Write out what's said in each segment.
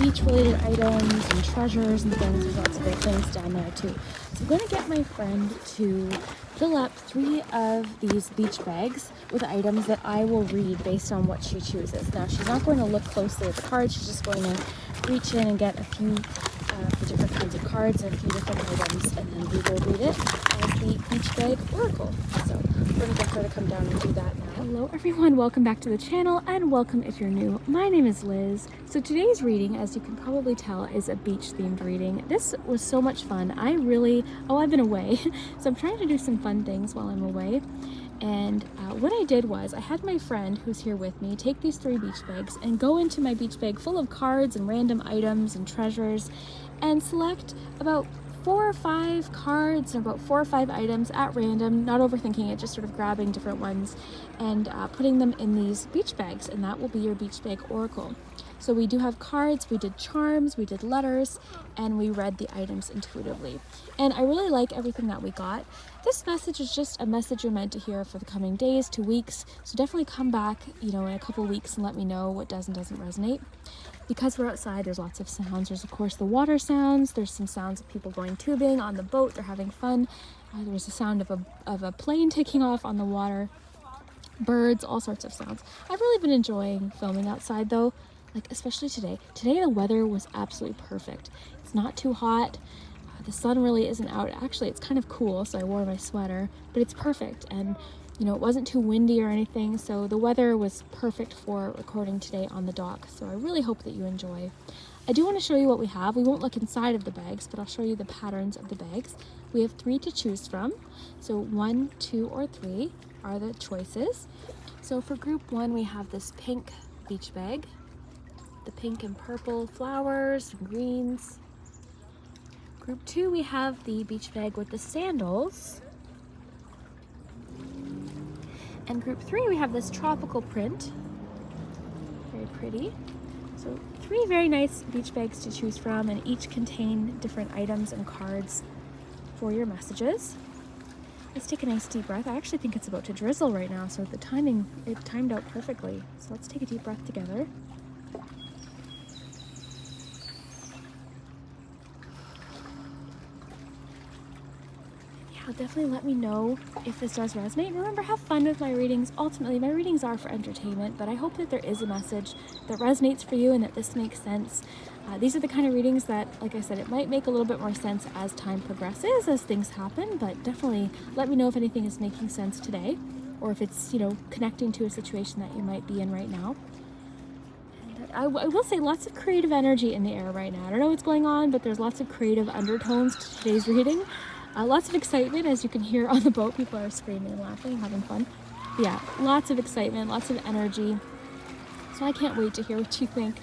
beach-related items and treasures and things. There's lots of great things down there too. So I'm going to get my friend to fill up 3 of these beach bags with items that I will read based on what she chooses. Now, she's not going to look closely at the cards. She's just going to reach in and get a few the different kinds of cards and a few different items, and then we will read it as the beach bag oracle. So we're going to get her to come down and do that now. Hello everyone, welcome back to the channel, and welcome if you're new. My name is Liz. So today's reading, as you can probably tell, is a beach themed reading. This was so much fun. I've been away, so I'm trying to do some fun things while I'm away. And what I did was I had my friend who's here with me take these 3 beach bags and go into my beach bag full of cards and random items and treasures and select about 4 or 5 cards and about 4 or 5 items at random, not overthinking it, just sort of grabbing different ones and putting them in these beach bags, and that will be your beach bag oracle. So we do have cards, we did charms, we did letters, and we read the items intuitively. And I really like everything that we got. This message is just a message you're meant to hear for the coming days to weeks. So definitely come back, in a couple weeks and let me know what does and doesn't resonate. Because we're outside, there's lots of sounds. There's of course the water sounds. There's some sounds of people going tubing on the boat. They're having fun. There was a sound of a plane taking off on the water. Birds, all sorts of sounds. I've really been enjoying filming outside though. Like especially today. Today the weather was absolutely perfect. It's not too hot. The sun really isn't out. Actually, it's kind of cool, so I wore my sweater, but it's perfect. And it wasn't too windy or anything, so the weather was perfect for recording today on the dock. So I really hope that you enjoy. I do want to show you what we have. We won't look inside of the bags, but I'll show you the patterns of the bags. We have 3 to choose from. So 1, 2, or 3 are the choices. So for group 1, we have this pink beach bag. The pink and purple flowers, greens. Group 2, we have the beach bag with the sandals. And group 3, we have this tropical print. Very pretty. So 3 very nice beach bags to choose from, and each contain different items and cards for your messages. Let's take a nice deep breath. I actually think it's about to drizzle right now, so it timed out perfectly. So let's take a deep breath together. Definitely let me know if this does resonate. Remember, have fun with my readings. Ultimately, my readings are for entertainment, but I hope that there is a message that resonates for you and that this makes sense. These are the kind of readings that, like I said, it might make a little bit more sense as time progresses, as things happen, but definitely let me know if anything is making sense today, or if it's, connecting to a situation that you might be in right now. And I will say lots of creative energy in the air right now. I don't know what's going on, but there's lots of creative undertones to today's reading. Lots of excitement, as you can hear on the boat. People are screaming and laughing, having fun. But yeah, lots of excitement, lots of energy. So I can't wait to hear what you think,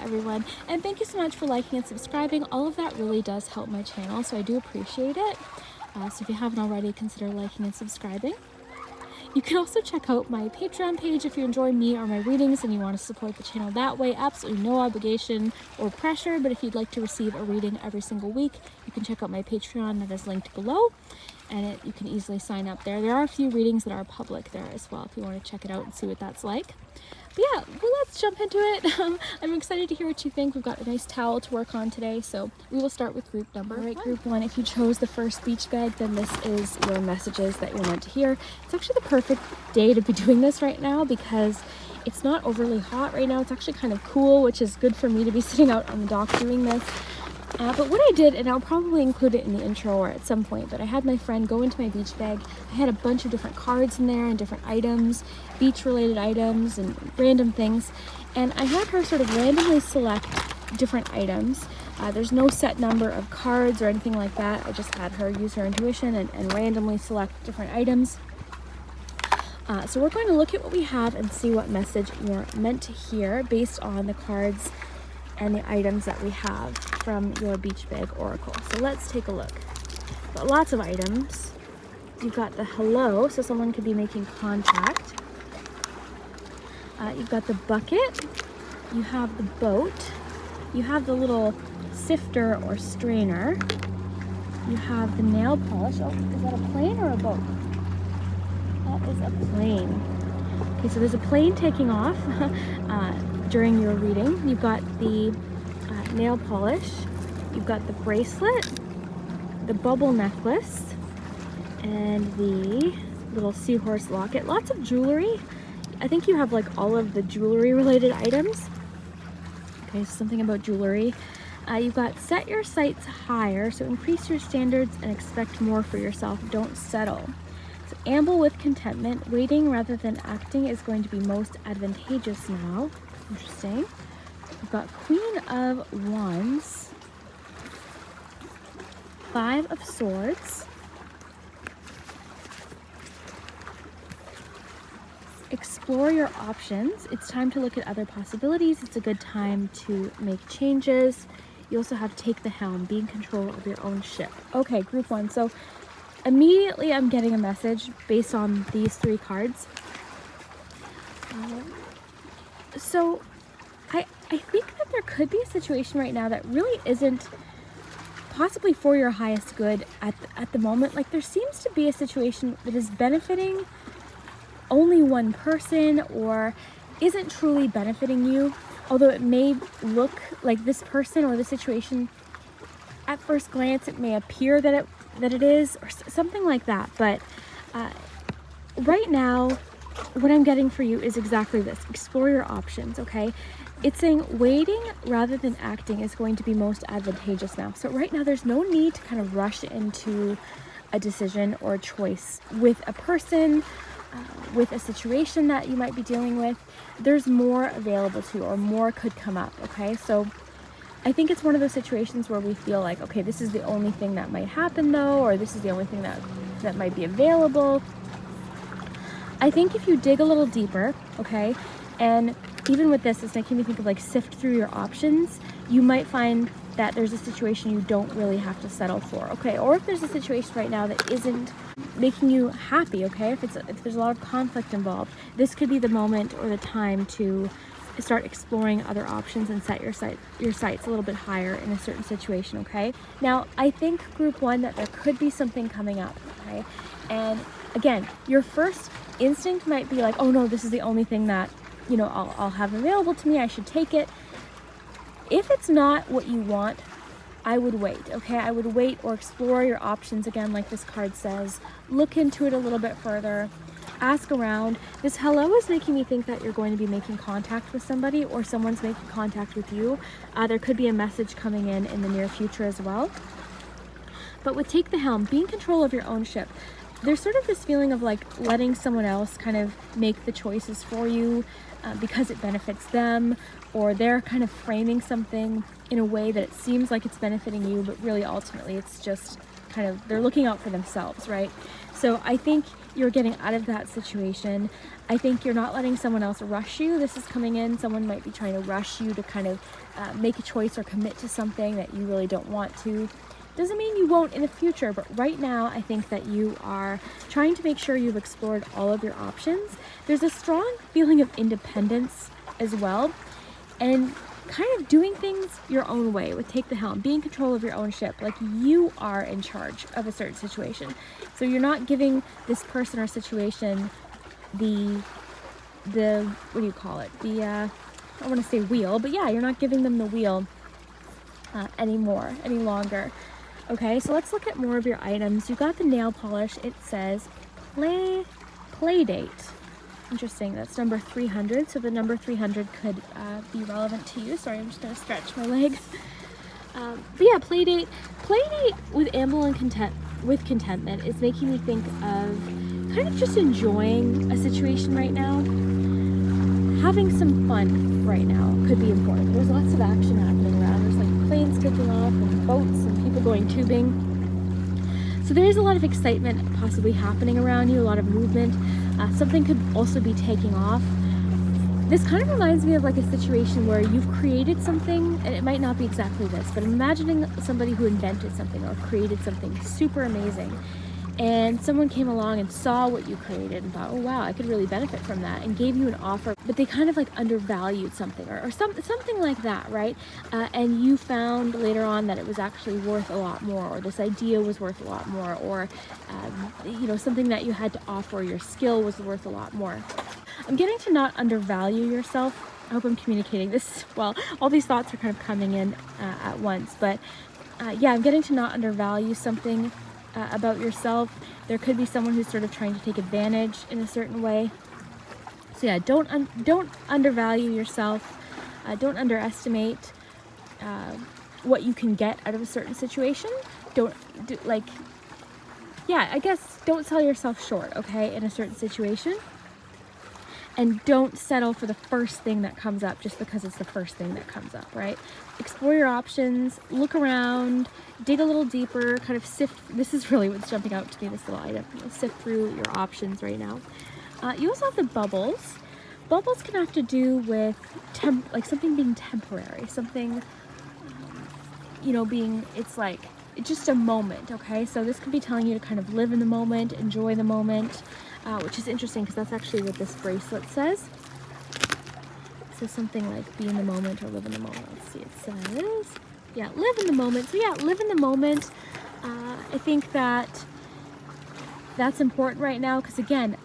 everyone. And thank you so much for liking and subscribing. All of that really does help my channel, so I do appreciate it. So if you haven't already, consider liking and subscribing. You can also check out my Patreon page if you enjoy me or my readings and you want to support the channel that way. Absolutely no obligation or pressure, but if you'd like to receive a reading every single week, you can check out my Patreon that is linked below, and you can easily sign up there. There are a few readings that are public there as well if you want to check it out and see what that's like. But yeah, well, let's jump into it. I'm excited to hear what you think. We've got a nice towel to work on today, so we will start with group number. All right, group 1, if you chose the first beach bag, then this is your messages that you're meant to hear. It's actually the perfect day to be doing this right now because it's not overly hot right now. It's actually kind of cool, which is good for me to be sitting out on the dock doing this. But what I did, and I'll probably include it in the intro or at some point, but I had my friend go into my beach bag. I had a bunch of different cards in there and different items, beach-related items and random things. And I had her sort of randomly select different items. There's no set number of cards or anything like that. I just had her use her intuition and randomly select different items. So we're going to look at what we have and see what message you're meant to hear based on the cards and the items that we have from your beach bag oracle. So let's take a look. Got lots of items. You've got the hello, so someone could be making contact. You've got the bucket. You have the boat. You have the little sifter or strainer. You have the nail polish. Oh, is that a plane or a boat? That is a plane. Okay, so there's a plane taking off during your reading. You've got the nail polish. You've got the bracelet, the bubble necklace, and the little seahorse locket. Lots of jewelry. I think you have like all of the jewelry related items. Okay, so something about jewelry. You've got set your sights higher, so increase your standards and expect more for yourself. Don't settle. So amble with contentment. Waiting rather than acting is going to be most advantageous now. Interesting. We've got Queen of Wands, Five of Swords, explore your options. It's time to look at other possibilities. It's a good time to make changes. You also have take the helm, be in control of your own ship. Okay, group one. So immediately I'm getting a message based on these three cards. So I think that there could be a situation right now that really isn't possibly for your highest good at the moment. Like there seems to be a situation that is benefiting only one person or isn't truly benefiting you, although it may look like this person or the situation at first glance it may appear that it is, or something like that. But right now what I'm getting for you is exactly this: explore your options. Okay, it's saying waiting rather than acting is going to be most advantageous now. So right now there's no need to kind of rush into a decision or a choice with a person, with a situation that you might be dealing with. There's more available to you, or more could come up. Okay, so I think it's one of those situations where we feel like, okay, this is the only thing that might happen though, or this is the only thing that might be available. I think if you dig a little deeper, okay, and even with this, it's making me think of like sift through your options, you might find that there's a situation you don't really have to settle for, okay? Or if there's a situation right now that isn't making you happy, okay? If there's a lot of conflict involved, this could be the moment or the time to start exploring other options and set your sights a little bit higher in a certain situation, okay? Now, I think group one, that there could be something coming up, okay? And again, your first instinct might be like, oh no, this is the only thing that, you know, I'll have available to me, I should take it. If it's not what you want, I would wait, okay? I would wait or explore your options again, like this card says. Look into it a little bit further. Ask around. This hello is making me think that you're going to be making contact with somebody, or someone's making contact with you. There could be a message coming in the near future as well. But with take the helm, be in control of your own ship. There's sort of this feeling of like letting someone else kind of make the choices for you because it benefits them, or they're kind of framing something in a way that it seems like it's benefiting you, but really ultimately it's just kind of, they're looking out for themselves, right? So I think you're getting out of that situation. I think you're not letting someone else rush you. This is coming in, someone might be trying to rush you to kind of make a choice or commit to something that you really don't want to. Doesn't mean you won't in the future, but right now I think that you are trying to make sure you've explored all of your options. There's a strong feeling of independence as well, and kind of doing things your own way with take the helm, be in control of your own ship, like you are in charge of a certain situation. So you're not giving this person or situation the what do you call it? I want to say wheel, but yeah, you're not giving them the wheel any longer. Okay, so let's look at more of your items. You got the nail polish. It says play date. Interesting. That's number 300. So the number 300 could be relevant to you. Sorry, I'm just gonna stretch my legs. But yeah, play date with amble and contentment is making me think of kind of just enjoying a situation right now. Having some fun right now could be important. There's lots of action happening around. There's like planes taking off and boats and people going tubing. So there is a lot of excitement possibly happening around you, a lot of movement. Something could also be taking off. This kind of reminds me of like a situation where you've created something, and it might not be exactly this, but I'm imagining somebody who invented something or created something super amazing. And someone came along and saw what you created and thought, oh wow, I could really benefit from that, and gave you an offer, but they kind of like undervalued something or something like that, right? And you found later on that it was actually worth a lot more, or this idea was worth a lot more, or you know, something that you had to offer, your skill was worth a lot more. I'm getting to not undervalue yourself I hope I'm communicating this well. All these thoughts are kind of coming in at once, but yeah, I'm getting to not undervalue something about yourself. There could be someone who's sort of trying to take advantage in a certain way. So yeah, don't undervalue yourself. Don't underestimate what you can get out of a certain situation. Yeah, I guess don't sell yourself short, okay, in a certain situation. And don't settle for the first thing that comes up just because it's the first thing that comes up, right? Explore your options, look around, dig a little deeper, kind of sift. This is really what's jumping out to me, this little item. Sift through your options right now. You also have the bubbles. Bubbles can have to do with like something being temporary, something, it's just a moment, okay? So this could be telling you to kind of live in the moment, enjoy the moment, which is interesting because that's actually what this bracelet says. It says something like be in the moment or live in the moment. Let's see, it says, yeah, live in the moment. So yeah, live in the moment. I think that's important right now because, again,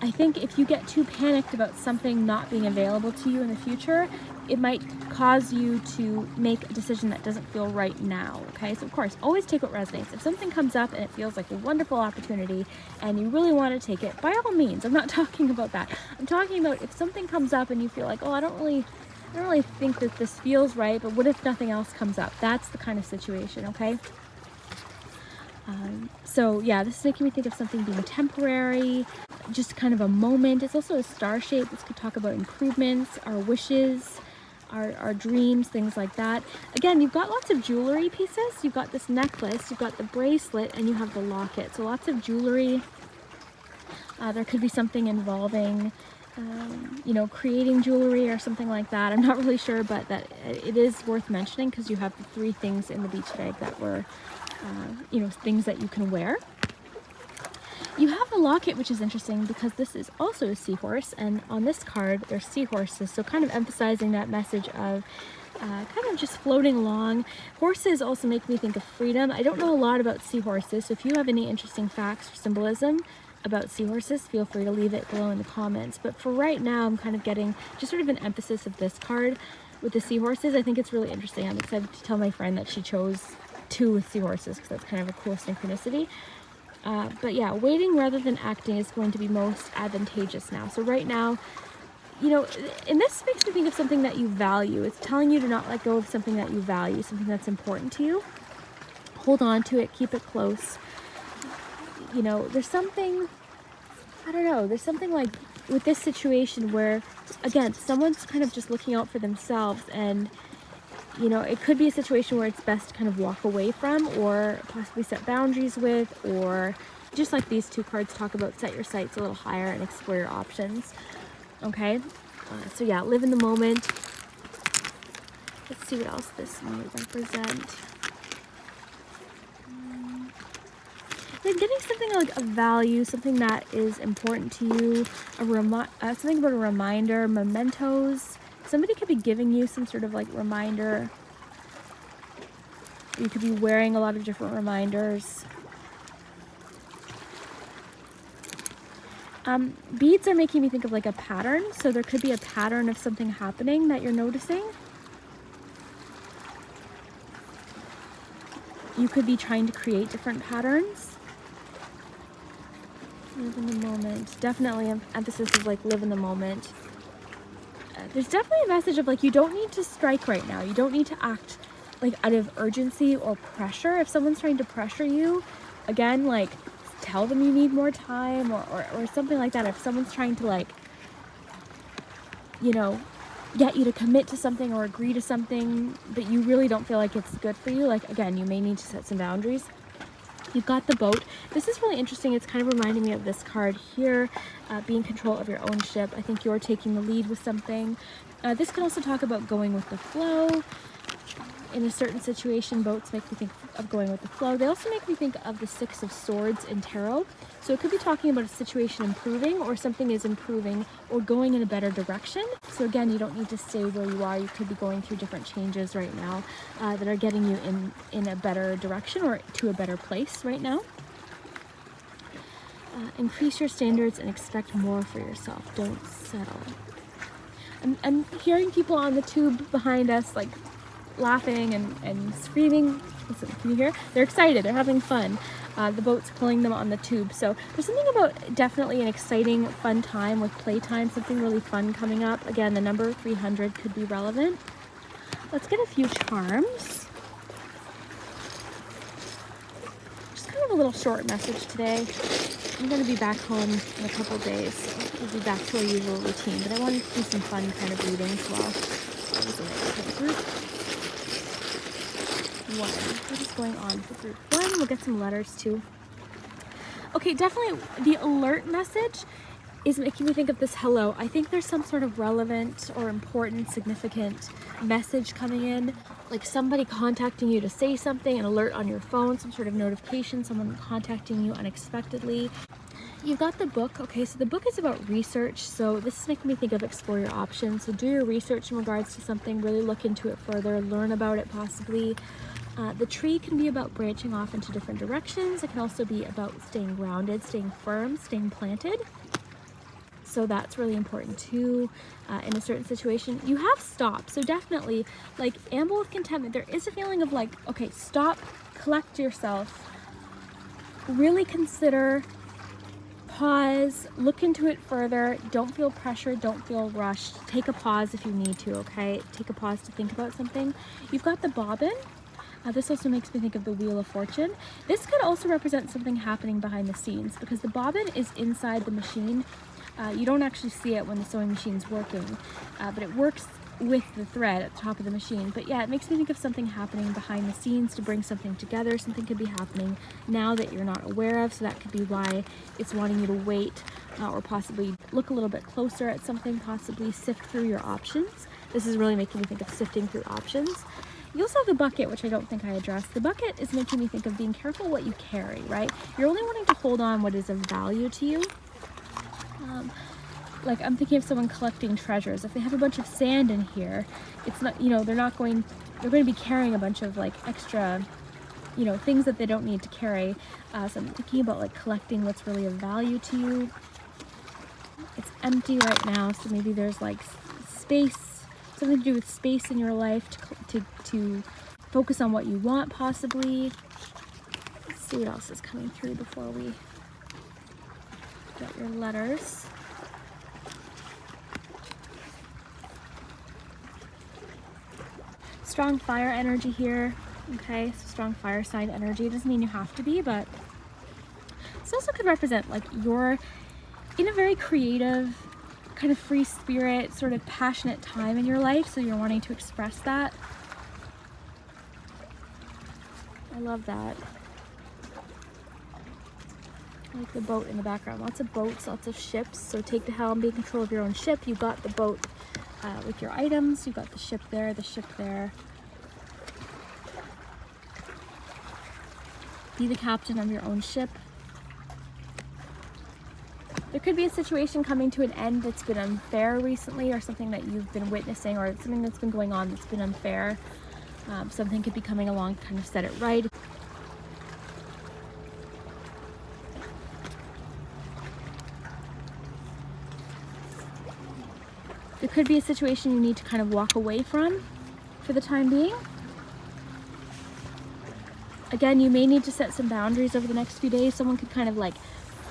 I think if you get too panicked about something not being available to you in the future, it might cause you to make a decision that doesn't feel right now, okay? So of course, always take what resonates. If something comes up and it feels like a wonderful opportunity and you really want to take it, by all means. I'm not talking about that. I'm talking about if something comes up and you feel like, oh, I don't really think that this feels right, but what if nothing else comes up? That's the kind of situation, okay? So yeah, this is making me think of something being temporary, just kind of a moment. It's also a star shape. This could talk about improvements, our wishes, our dreams, things like that. Again, you've got lots of jewelry pieces. You've got this necklace, you've got the bracelet, and you have the locket. So lots of jewelry. There could be something involving, creating jewelry or something like that. I'm not really sure, but that it is worth mentioning because you have the 3 things in the beach bag that were, things that you can wear. You have the locket, which is interesting because this is also a seahorse, and on this card there's seahorses, so kind of emphasizing that message of kind of just floating along. Horses also make me think of freedom. I don't know a lot about seahorses, so if you have any interesting facts or symbolism about seahorses, feel free to leave it below in the comments. But for right now, I'm kind of getting just sort of an emphasis of this card with the seahorses. I think it's really interesting. I'm excited to tell my friend that she chose 2 with seahorses because that's kind of a cool synchronicity. But yeah, waiting rather than acting is going to be most advantageous now. So right now, and this makes me think of something that you value. It's telling you to not let go of something that you value, something that's important to you. Hold on to it, keep it close. There's something, I don't know, there's something like with this situation where, again, someone's kind of just looking out for themselves, and it could be a situation where it's best to kind of walk away from or possibly set boundaries with, or just like these 2 cards talk about, set your sights a little higher and explore your options. Okay, so yeah, live in the moment. Let's see what else this might represent. I'm getting something like a value, something that is important to you, something about a reminder, mementos. Somebody could be giving you some sort of like reminder. You could be wearing a lot of different reminders. Beads are making me think of like a pattern. So there could be a pattern of something happening that you're noticing. You could be trying to create different patterns. Live in the moment. Definitely an emphasis of like live in the moment. There's definitely a message of like you don't need to strike right now. You don't need to act like out of urgency or pressure. If someone's trying to pressure you, again, like tell them you need more time or something like that. If someone's trying to like, get you to commit to something or agree to something but you really don't feel like it's good for you, like again, you may need to set some boundaries. You've got the boat. This is really interesting. It's kind of reminding me of this card here, be in control of your own ship. I think you're taking the lead with something. This can also talk about going with the flow. In a certain situation, boats make me think of going with the flow. They also make me think of the 6 of Swords in tarot. So it could be talking about a situation improving, or something is improving or going in a better direction. So again, you don't need to stay where you are. You could be going through different changes right now that are getting you in a better direction or to a better place right now. Increase your standards and expect more for yourself. Don't settle. And hearing people on the tube behind us like laughing and screaming. Listen, can you hear? They're excited, they're having fun. The boat's pulling them on the tube. So there's something about definitely an exciting, fun time with playtime, something really fun coming up. Again, the number 300 could be relevant. Let's get a few charms. Just kind of a little short message today. I'm going to be back home in a couple days, so we'll be back to our usual routine, but I wanted to do some fun kind of reading as well. That was for group 1. What is going on for group 1? We'll get some letters too. Okay, definitely the alert message is making me think of this hello. I think there's some sort of relevant or important, significant message coming in, like somebody contacting you to say something, an alert on your phone, some sort of notification, someone contacting you unexpectedly. You've got the book. Okay, so the book is about research, so this is making me think of explore your options. So do your research in regards to something, really look into it further, learn about it possibly. The tree can be about branching off into different directions. It can also be about staying grounded, staying firm, staying planted. So that's really important too. In a certain situation, you have stopped. So definitely, like, amble with contentment. There is a feeling of like, okay, stop, collect yourself, really consider, pause, look into it further. Don't feel pressured, don't feel rushed. Take a pause if you need to, okay? Take a pause to think about something. You've got the bobbin. This also makes me think of the Wheel of Fortune. This could also represent something happening behind the scenes because the bobbin is inside the machine. You don't actually see it when the sewing machine's working, but it works with the thread at the top of the machine. But yeah, it makes me think of something happening behind the scenes to bring something together. Something could be happening now that you're not aware of, so that could be why it's wanting you to wait or possibly look a little bit closer at something, possibly sift through your options. This is really making me think of sifting through options. You also have the bucket, which I don't think I addressed. The bucket is making me think of being careful what you carry, right? You're only wanting to hold on what is of value to you. Like, I'm thinking of someone collecting treasures. If they have a bunch of sand in here, it's not, you know, they're going to be carrying a bunch of like extra, you know, things that they don't need to carry. So I'm thinking about like collecting what's really of value to you. It's empty right now, so maybe there's like space, something to do with space in your life to focus on what you want possibly. Let's see what else is coming through before we get your letters. Strong fire energy here. Okay, so strong fire sign energy. It doesn't mean you have to be, but this also could represent like you're in a very creative, kind of free spirit, sort of passionate time in your life, so you're wanting to express that. I love that. I like the boat in the background. Lots of boats, lots of ships. So take the helm, be in control of your own ship. You've got the boat with your items. You've got the ship there, the ship there. Be the captain of your own ship. There could be a situation coming to an end that's been unfair recently, or something that you've been witnessing, or something that's been going on that's been unfair. Something could be coming along to kind of set it right. There could be a situation you need to kind of walk away from for the time being. Again, you may need to set some boundaries over the next few days. Someone could kind of like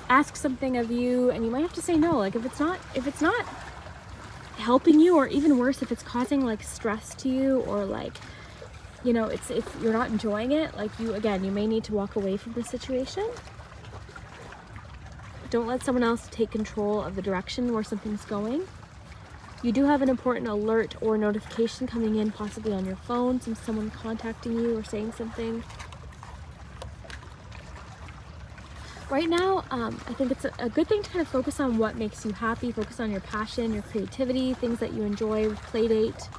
ask something of you and you might have to say no. Like if it's not helping you, or even worse, if it's causing like stress to you, or like, you know, if you're not enjoying it, like you may need to walk away from the situation. Don't let someone else take control of the direction where something's going. You do have an important alert or notification coming in, possibly on your phone, someone contacting you or saying something. Right now, I think it's a good thing to kind of focus on what makes you happy, focus on your passion, your creativity, things that you enjoy, playdate.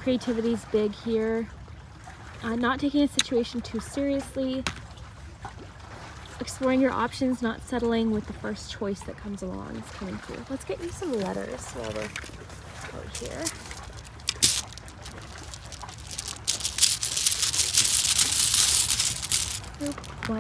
Creativity's big here. Not taking a situation too seriously. Exploring your options, not settling with the first choice that comes along is coming through. Let's get you some letters while we're out here. Group 1.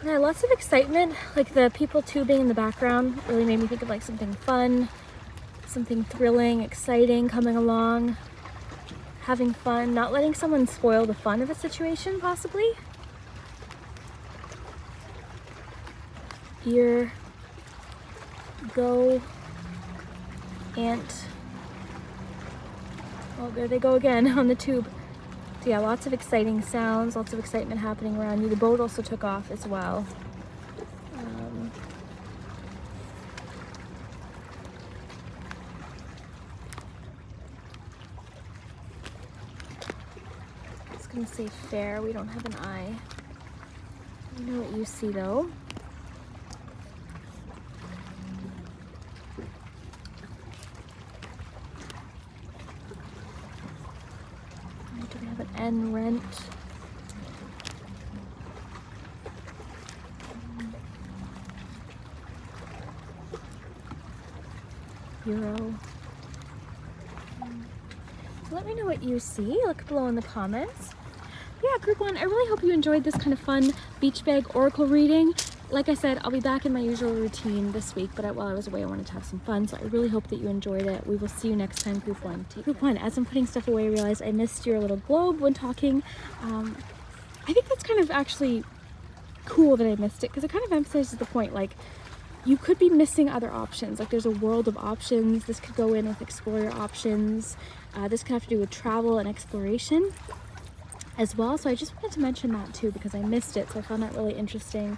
Yeah, lots of excitement, like the people tubing in the background really made me think of like something fun, something thrilling, exciting coming along, having fun, not letting someone spoil the fun of a situation possibly. Here, go, ant. Oh, there they go again on the tube. So yeah, lots of exciting sounds, lots of excitement happening around you. The boat also took off as well. Just gonna say fair, we don't have an eye. I know what you see though. Do we have an N, rent? Euro. So let me know what you see. Look below in the comments. Yeah, group 1, I really hope you enjoyed this kind of fun beach bag oracle reading. Like I said, I'll be back in my usual routine this week, but while I was away, I wanted to have some fun, so I really hope that you enjoyed it. We will see you next time, group 1. Group 1, as I'm putting stuff away, I realized I missed your little globe when talking. I think that's kind of actually cool that I missed it, because it kind of emphasizes the point, like, you could be missing other options. Like, there's a world of options. This could go in with explore your options. This could have to do with travel and exploration as well. So I just wanted to mention that too, because I missed it. So I found that really interesting.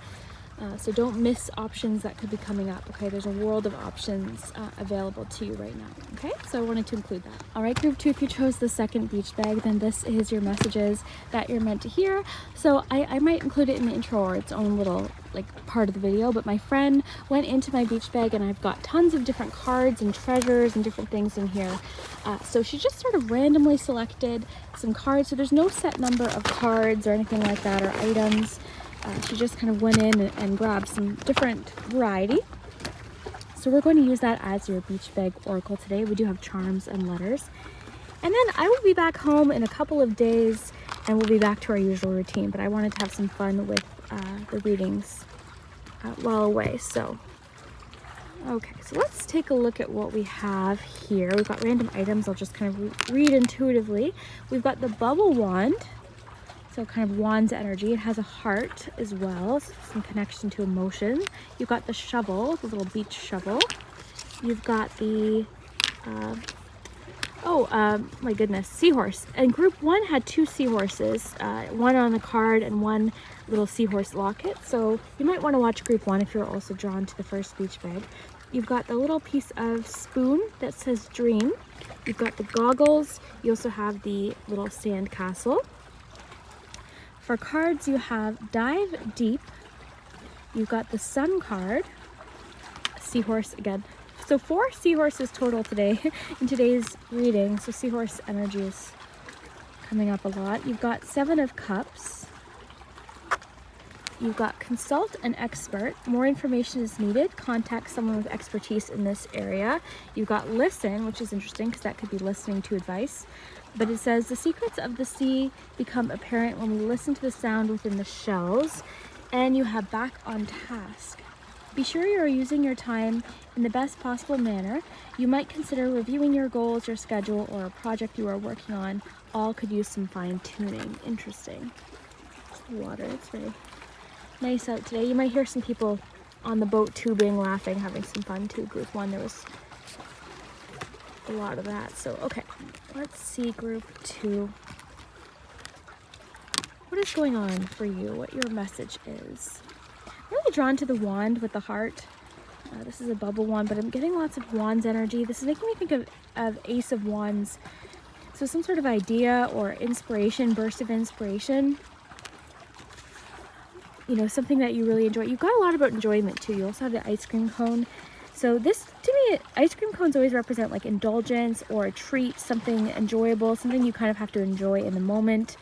So don't miss options that could be coming up, okay? There's a world of options available to you right now, okay? So I wanted to include that. All right, group 2, if you chose the second beach bag, then this is your messages that you're meant to hear. So I might include it in the intro or its own little like part of the video, but my friend went into my beach bag and I've got tons of different cards and treasures and different things in here. So she just sort of randomly selected some cards. So there's no set number of cards or anything like that or items. She just kind of went in and grabbed some different variety. So we're going to use that as your beach bag oracle today. We do have charms and letters. And then I will be back home in a couple of days and we'll be back to our usual routine. But I wanted to have some fun with the readings while away. So, okay, so let's take a look at what we have here. We've got random items. I'll just kind of read intuitively. We've got the bubble wand. So kind of wand's energy. It has a heart as well, so some connection to emotion. You've got the shovel, the little beach shovel. You've got the, my goodness, seahorse. And group 1 had 2 seahorses, one on the card and one little seahorse locket. So you might want to watch group 1 if you're also drawn to the first beach bag. You've got the little piece of spoon that says dream. You've got the goggles. You also have the little sand castle. For cards, you have Dive Deep. You've got the Sun card, Seahorse again. So 4 seahorses total today in today's reading. So seahorse energy is coming up a lot. You've got 7 of Cups. You've got Consult an Expert. More information is needed. Contact someone with expertise in this area. You've got Listen, which is interesting because that could be listening to advice. But it says, the secrets of the sea become apparent when we listen to the sound within the shells. And you have Back on Task. Be sure you are using your time in the best possible manner. You might consider reviewing your goals, your schedule, or a project you are working on. All could use some fine-tuning. Interesting. Water, it's very nice out today. You might hear some people on the boat tubing, laughing, having some fun too. Group 1, there was a lot of that. So okay, let's see group 2. What is going on for you? What your message is? I'm really drawn to the wand with the heart. This is a bubble wand, but I'm getting lots of wands energy. This is making me think of Ace of Wands. So some sort of idea or inspiration, burst of inspiration. You know, something that you really enjoy. You've got a lot about enjoyment too. You also have the ice cream cone. So this, to me, ice cream cones always represent like indulgence or a treat, something enjoyable, something you kind of have to enjoy in the moment.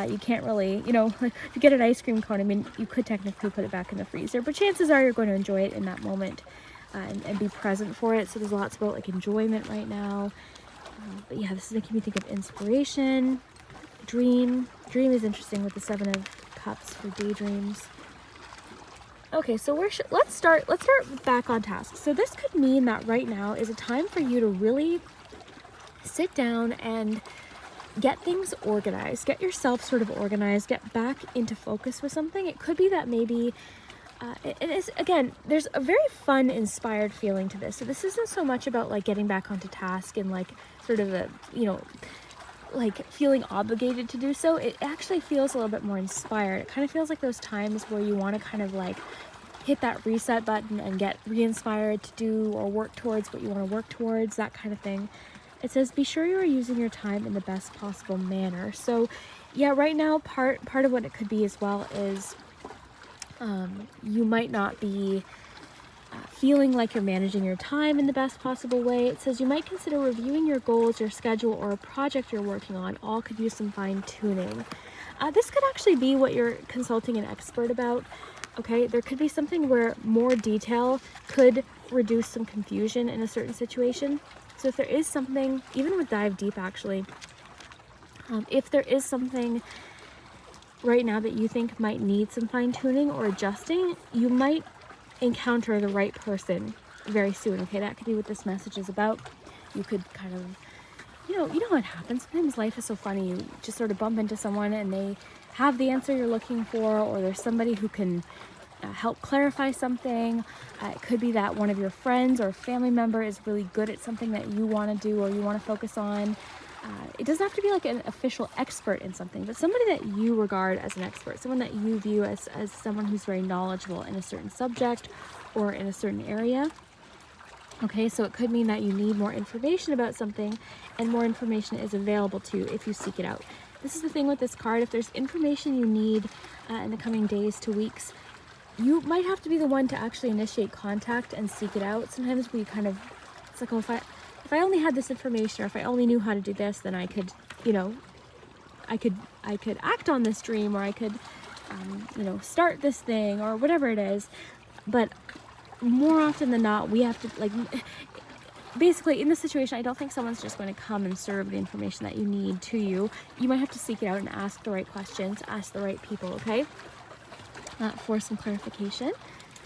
You can't really, you know, if you get an ice cream cone, I mean, you could technically put it back in the freezer, but chances are you're going to enjoy it in that moment and be present for it. So there's lots about like enjoyment right now. But yeah, this is making me think of inspiration, dream. Dream is interesting with the 7 of Cups for daydreams. Okay, so let's start back on task. So this could mean that right now is a time for you to really sit down and get things organized, get yourself sort of organized, get back into focus with something. It could be that maybe it is, again, there's a very fun, inspired feeling to this. So this isn't so much about like getting back onto task and like sort of a, like feeling obligated to do so. It actually feels a little bit more inspired. It kind of feels like those times where you want to kind of like hit that reset button and get re-inspired to do or work towards what you want to work towards, that kind of thing. It says, be sure you are using your time in the best possible manner. So yeah, right now, part of what it could be as well is you might not be feeling like you're managing your time in the best possible way. It says you might consider reviewing your goals, your schedule, or a project you're working on. All could use some fine tuning. This could actually be what you're consulting an expert about. Okay, there could be something where more detail could reduce some confusion in a certain situation. So if there is something, even with Dive Deep actually, if there is something right now that you think might need some fine tuning or adjusting, you might encounter the right person very soon. Okay, that could be what this message is about. You could kind of, you know what happens. Sometimes life is so funny. You just sort of bump into someone and they have the answer you're looking for, or there's somebody who can help clarify something. It could be that one of your friends or family member is really good at something that you want to do or you want to focus on. It doesn't have to be like an official expert in something, but somebody that you regard as an expert, someone that you view as someone who's very knowledgeable in a certain subject or in a certain area. Okay, so it could mean that you need more information about something, and more information is available to you if you seek it out. This is the thing with this card. If there's information you need in the coming days to weeks, you might have to be the one to actually initiate contact and seek it out. Sometimes we kind of, it's like, oh, if I only had this information, or if I only knew how to do this, then I could, I could act on this dream, or I could, start this thing, or whatever it is. But more often than not, we have to, like, basically in this situation, I don't think someone's just going to come and serve the information that you need to you. You might have to seek it out and ask the right questions, ask the right people, okay? For some clarification.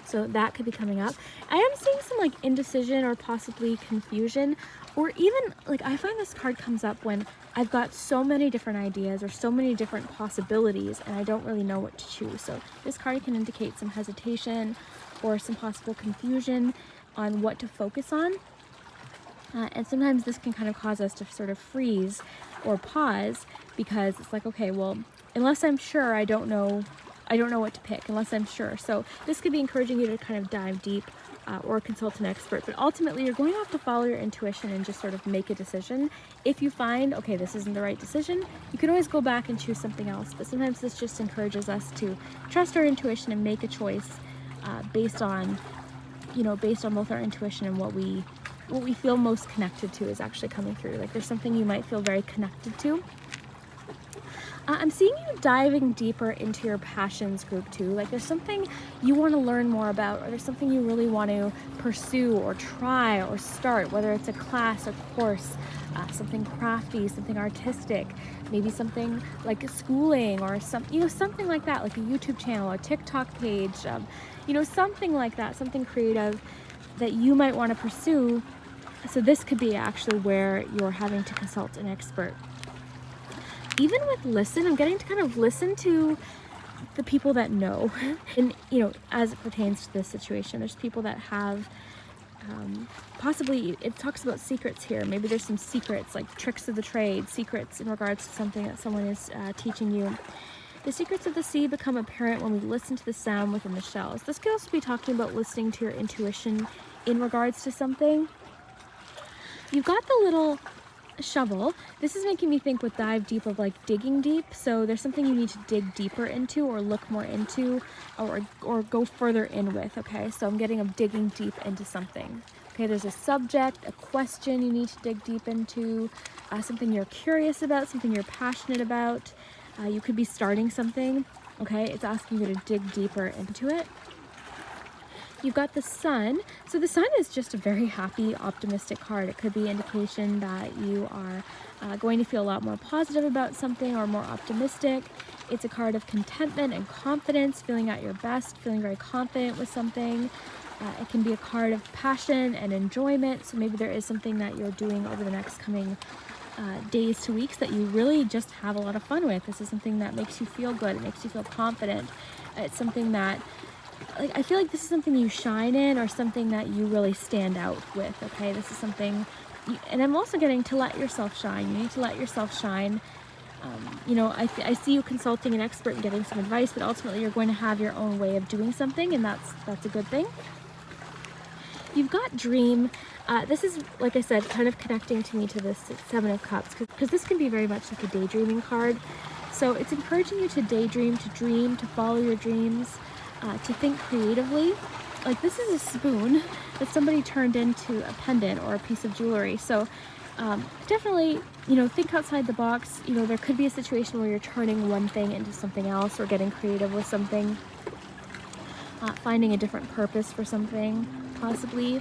So that could be coming up. I am seeing some like indecision or possibly confusion, or even like I find this card comes up when I've got so many different ideas or so many different possibilities and I don't really know what to choose. So this card can indicate some hesitation or some possible confusion on what to focus on. And sometimes this can kind of cause us to sort of freeze or pause, because it's like, okay, well, unless I'm sure, I don't know what to pick unless I'm sure. So this could be encouraging you to kind of dive deep or consult an expert. But ultimately, you're going to have to follow your intuition and just sort of make a decision. If you find, okay, this isn't the right decision, you can always go back and choose something else. But sometimes this just encourages us to trust our intuition and make a choice based on both our intuition and what we feel most connected to is actually coming through. Like there's something you might feel very connected to. I'm seeing you diving deeper into your passions group too. Like there's something you want to learn more about, or there's something you really want to pursue or try or start, whether it's a class, a course, something crafty, something artistic, maybe something like schooling or something like that, like a YouTube channel or TikTok page, something like that, something creative that you might want to pursue. So this could be actually where you're having to consult an expert. Even with listen, I'm getting to kind of listen to the people that know. And, as it pertains to this situation, there's people that have, possibly, it talks about secrets here. Maybe there's some secrets, like tricks of the trade, secrets in regards to something that someone is teaching you. The secrets of the sea become apparent when we listen to the sound within the shells. This could also be talking about listening to your intuition in regards to something. You've got the little shovel. This is making me think with dive deep of like digging deep. So there's something you need to dig deeper into or look more into or go further in with. Okay, so I'm getting of digging deep into something. Okay, there's a subject, a question you need to dig deep into, something you're curious about, something you're passionate about. You could be starting something. Okay, it's asking you to dig deeper into it. You've got the Sun. So the Sun is just a very happy, optimistic card. It could be indication that you are going to feel a lot more positive about something or more optimistic. It's a card of contentment and confidence, feeling at your best, feeling very confident with something. It can be a card of passion and enjoyment. So maybe there is something that you're doing over the next coming days to weeks that you really just have a lot of fun with. This is something that makes you feel good. It makes you feel confident. It's something that, like, I feel like this is something you shine in, or something that you really stand out with. Okay, this is something, and I'm also getting to let yourself shine. You need to let yourself shine. You know, I see you consulting an expert and getting some advice, but ultimately you're going to have your own way of doing something, and that's a good thing. You've got Dream. This is, like I said, kind of connecting to me to this Seven of Cups, because this can be very much like a daydreaming card. So it's encouraging you to daydream, to dream, to follow your dreams, to think creatively. Like, this is a spoon that somebody turned into a pendant or a piece of jewelry. So definitely, you know, think outside the box. You know, there could be a situation where you're turning one thing into something else, or getting creative with something, finding a different purpose for something, possibly.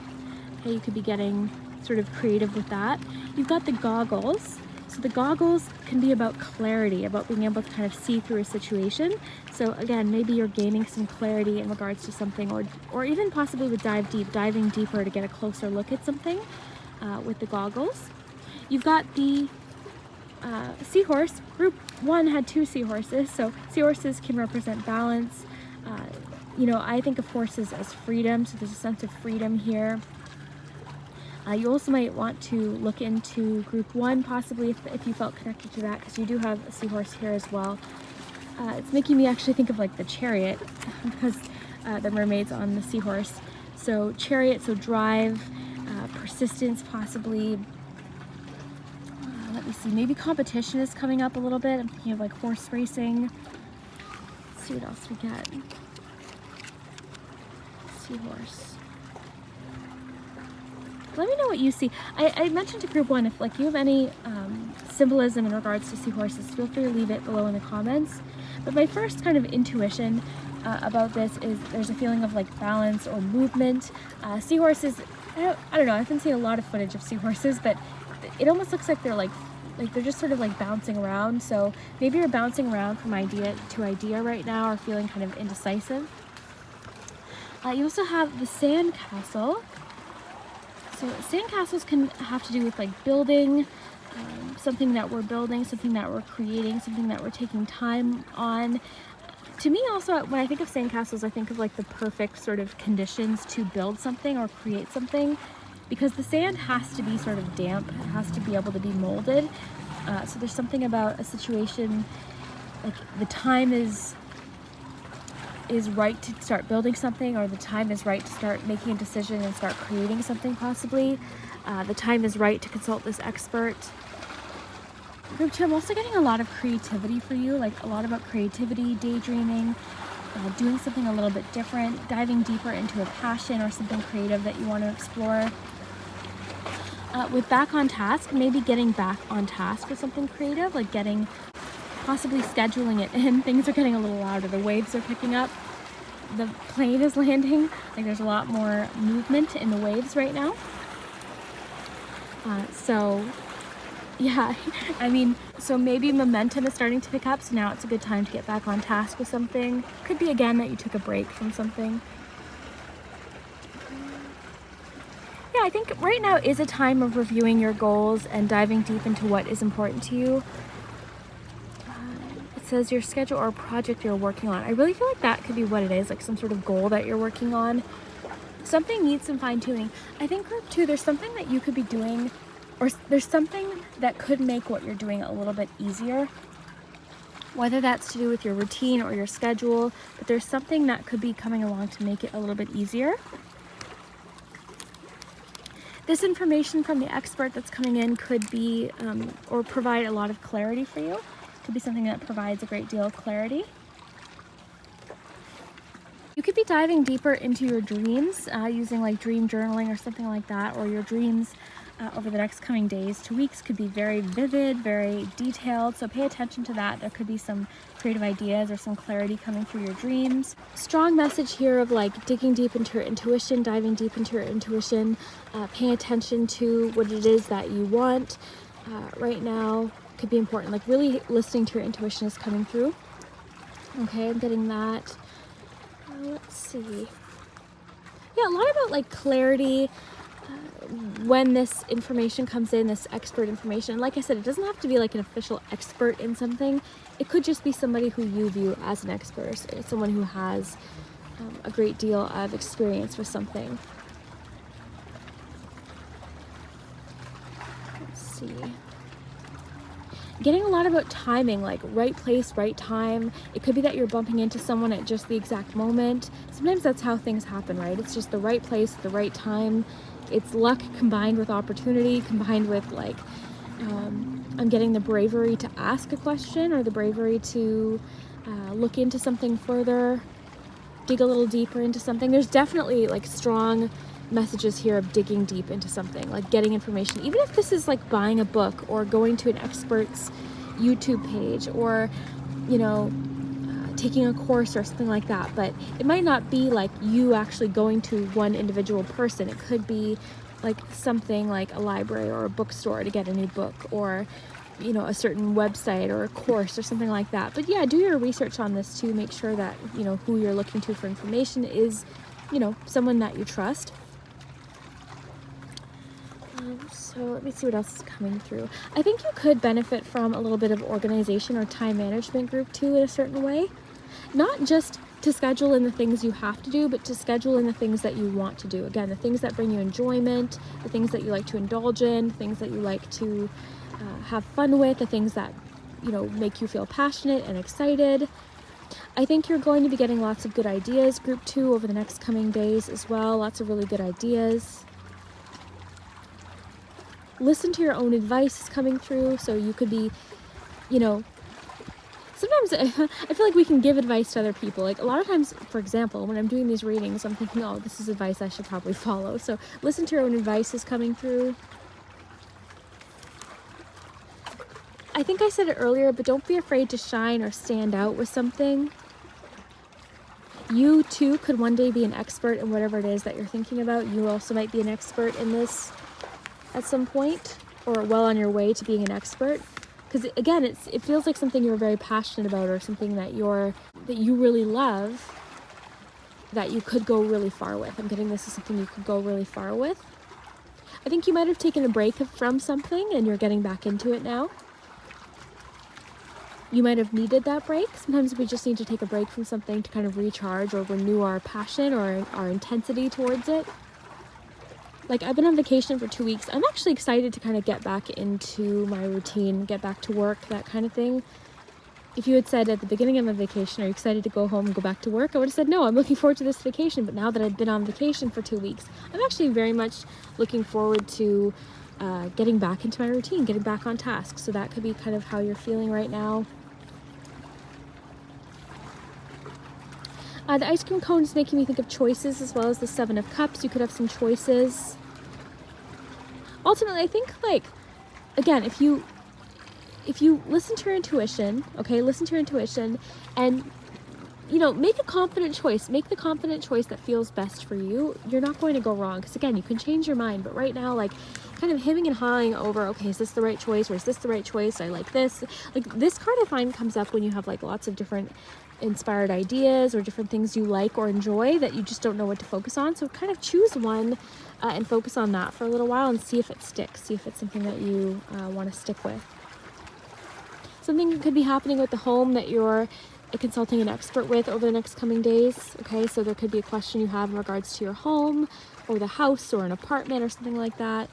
Okay, you could be getting sort of creative with that. You've got the Goggles. So the goggles can be about clarity, about being able to kind of see through a situation. So again, maybe you're gaining some clarity in regards to something, or even possibly with diving deeper to get a closer look at something with the goggles. You've got the Seahorse. Group 1 had 2 seahorses, so seahorses can represent balance. You know, I think of horses as freedom, so there's a sense of freedom here. You also might want to look into Group 1, possibly, if you felt connected to that, because you do have a seahorse here as well. It's making me actually think of like the Chariot, because the Mermaid's on the seahorse. So Chariot, so drive, persistence, possibly. Let me see, maybe competition is coming up a little bit. I'm thinking of like horse racing. Let's see what else we get. Seahorse. Let me know what you see. I mentioned to Group 1, if like you have any symbolism in regards to seahorses, feel free to leave it below in the comments. But my first kind of intuition about this is there's a feeling of like balance or movement. Seahorses, I don't know, I've been seeing a lot of footage of seahorses, but it almost looks like they're they're just sort of like bouncing around. So maybe you're bouncing around from idea to idea right now, or feeling kind of indecisive. You also have the Sandcastle. So sandcastles can have to do with like building, something that we're building, something that we're creating, something that we're taking time on. To me also, when I think of sandcastles, I think of like the perfect sort of conditions to build something or create something, because the sand has to be sort of damp, it has to be able to be molded. So there's something about a situation, like the time is right to start building something, or the time is right to start making a decision and start creating something, possibly. The time is right to consult this expert. Group 2, I'm also getting a lot of creativity for you, like a lot about creativity, daydreaming, doing something a little bit different, diving deeper into a passion or something creative that you want to explore. With back on task, maybe getting back on task with something creative, like possibly scheduling it in. Things are getting a little louder, the waves are picking up, the plane is landing, like there's a lot more movement in the waves right now. So yeah, I mean, so maybe momentum is starting to pick up, so now it's a good time to get back on task with something. Could be again that you took a break from something. Yeah, I think right now is a time of reviewing your goals and diving deep into what is important to you. It says your schedule or project you're working on. I really feel like that could be what it is, like some sort of goal that you're working on. Something needs some fine-tuning. I think Group 2, there's something that you could be doing, or there's something that could make what you're doing a little bit easier. Whether that's to do with your routine or your schedule, but there's something that could be coming along to make it a little bit easier. This information from the expert that's coming in could be, or provide a lot of clarity for you. Could be something that provides a great deal of clarity. You could be diving deeper into your dreams, using like dream journaling or something like that, or your dreams over the next coming days to weeks could be very vivid, very detailed, so pay attention to that. There could be some creative ideas or some clarity coming through your dreams. Strong message here of like digging deep into your intuition, diving deep into your intuition, paying attention to what it is that you want right now could be important. Like really listening to your intuition is coming through. Okay, I'm getting that. Let's see. Yeah, a lot about like clarity when this information comes in, this expert information. Like I said, it doesn't have to be like an official expert in something. It could just be somebody who you view as an expert, someone who has a great deal of experience with something. Let's see. Getting a lot about timing, like right place, right time. It could be that you're bumping into someone at just the exact moment. Sometimes that's how things happen, right? It's just the right place, the right time. It's luck combined with opportunity, combined with like, I'm getting the bravery to ask a question or the bravery to look into something further, dig a little deeper into something. There's definitely like strong messages here of digging deep into something, like getting information, even if this is like buying a book or going to an expert's YouTube page or, you know, taking a course or something like that. But it might not be like you actually going to one individual person. It could be like something like a library or a bookstore to get a new book, or, you know, a certain website or a course or something like that. But yeah, do your research on this too. Make sure that, you know, who you're looking to for information is, you know, someone that you trust. So let me see what else is coming through. I think you could benefit from a little bit of organization or time management group too in a certain way. Not just to schedule in the things you have to do, but to schedule in the things that you want to do. Again, the things that bring you enjoyment, the things that you like to indulge in, the things that you like to have fun with, the things that, you know, make you feel passionate and excited. I think you're going to be getting lots of good ideas, group 2, over the next coming days as well. Lots of really good ideas. Listen to your own advice is coming through, so you could be, you know, sometimes I feel like we can give advice to other people. Like a lot of times, for example, when I'm doing these readings, I'm thinking, oh, this is advice I should probably follow. So listen to your own advice is coming through. I think I said it earlier, but don't be afraid to shine or stand out with something. You too could one day be an expert in whatever it is that you're thinking about. You also might be an expert in this at some point, or well on your way to being an expert. Because again, it feels like something you're very passionate about, or something that you really love, that you could go really far with. I'm getting this is something you could go really far with. I think you might have taken a break from something and you're getting back into it now. You might have needed that break. Sometimes we just need to take a break from something to kind of recharge or renew our passion or our intensity towards it. Like I've been on vacation for 2 weeks. I'm actually excited to kind of get back into my routine, get back to work, that kind of thing. If you had said at the beginning of my vacation, are you excited to go home and go back to work? I would have said, no, I'm looking forward to this vacation. But now that I've been on vacation for 2 weeks, I'm actually very much looking forward to getting back into my routine, getting back on task. So that could be kind of how you're feeling right now. The ice cream cone is making me think of choices, as well as the 7 of Cups. You could have some choices. Ultimately, I think, like, again, if you listen to your intuition, okay, listen to your intuition, and, you know, make a confident choice. Make the confident choice that feels best for you. You're not going to go wrong, because, again, you can change your mind, but right now, like, kind of hemming and hawing over, okay, is this the right choice, or is this the right choice? I like this. Like, this card I find comes up when you have, like, lots of different inspired ideas or different things you like or enjoy that you just don't know what to focus on. So kind of choose one and focus on that for a little while and see if it sticks, see if it's something that you want to stick with. Something could be happening with the home that you're consulting an expert with over the next coming days. Okay, so there could be a question you have in regards to your home or the house or an apartment or something like that.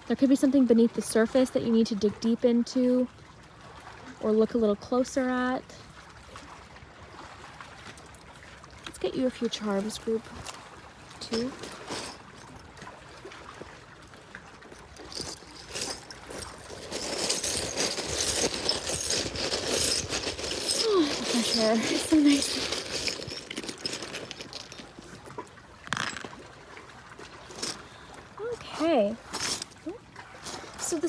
There could be something beneath the surface that you need to dig deep into or look a little closer at. Let's get you a few charms, group 2. Oh, the fresh air. It's so nice.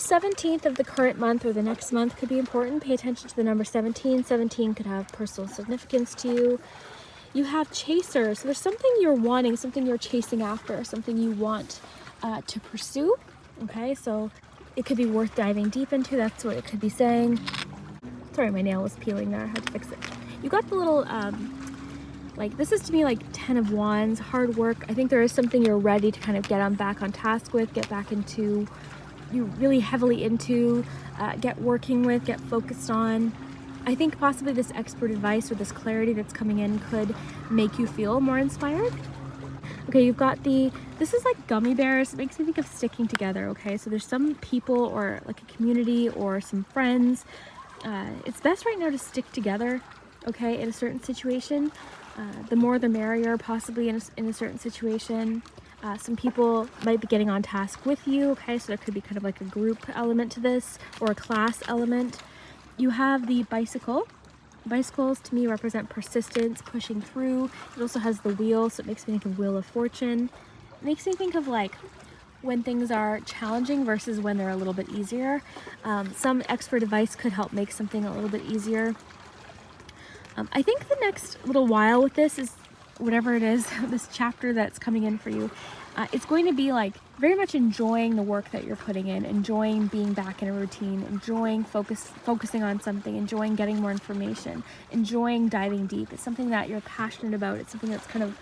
17th of the current month or the next month could be important. Pay attention to the number 17. 17 could have personal significance to you. You have chasers. So there's something you're wanting, something you're chasing after, something you want to pursue. Okay, so it could be worth diving deep into. That's what it could be saying. Sorry, my nail was peeling there. I had to fix it. You got the little, like, this is to me like 10 of Wands, hard work. I think there is something you're ready to kind of get back on task with, get back into, you really heavily into, get working with, get focused on. I think possibly this expert advice or this clarity that's coming in could make you feel more inspired. Okay, you've got this is like gummy bears. It makes me think of sticking together, okay? So there's some people or like a community or some friends. It's best right now to stick together, okay, in a certain situation. The more the merrier, possibly in a certain situation. Some people might be getting on task with you, okay? So there could be kind of like a group element to this or a class element. You have the bicycle. Bicycles to me represent persistence, pushing through. It also has the wheel, so it makes me think of Wheel of Fortune. It makes me think of like when things are challenging versus when they're a little bit easier. Some expert advice could help make something a little bit easier. I think the next little while with this is whatever it is, this chapter that's coming in for you, it's going to be like very much enjoying the work that you're putting in, enjoying being back in a routine, enjoying focusing on something, enjoying getting more information, enjoying diving deep. It's something that you're passionate about. It's something that's kind of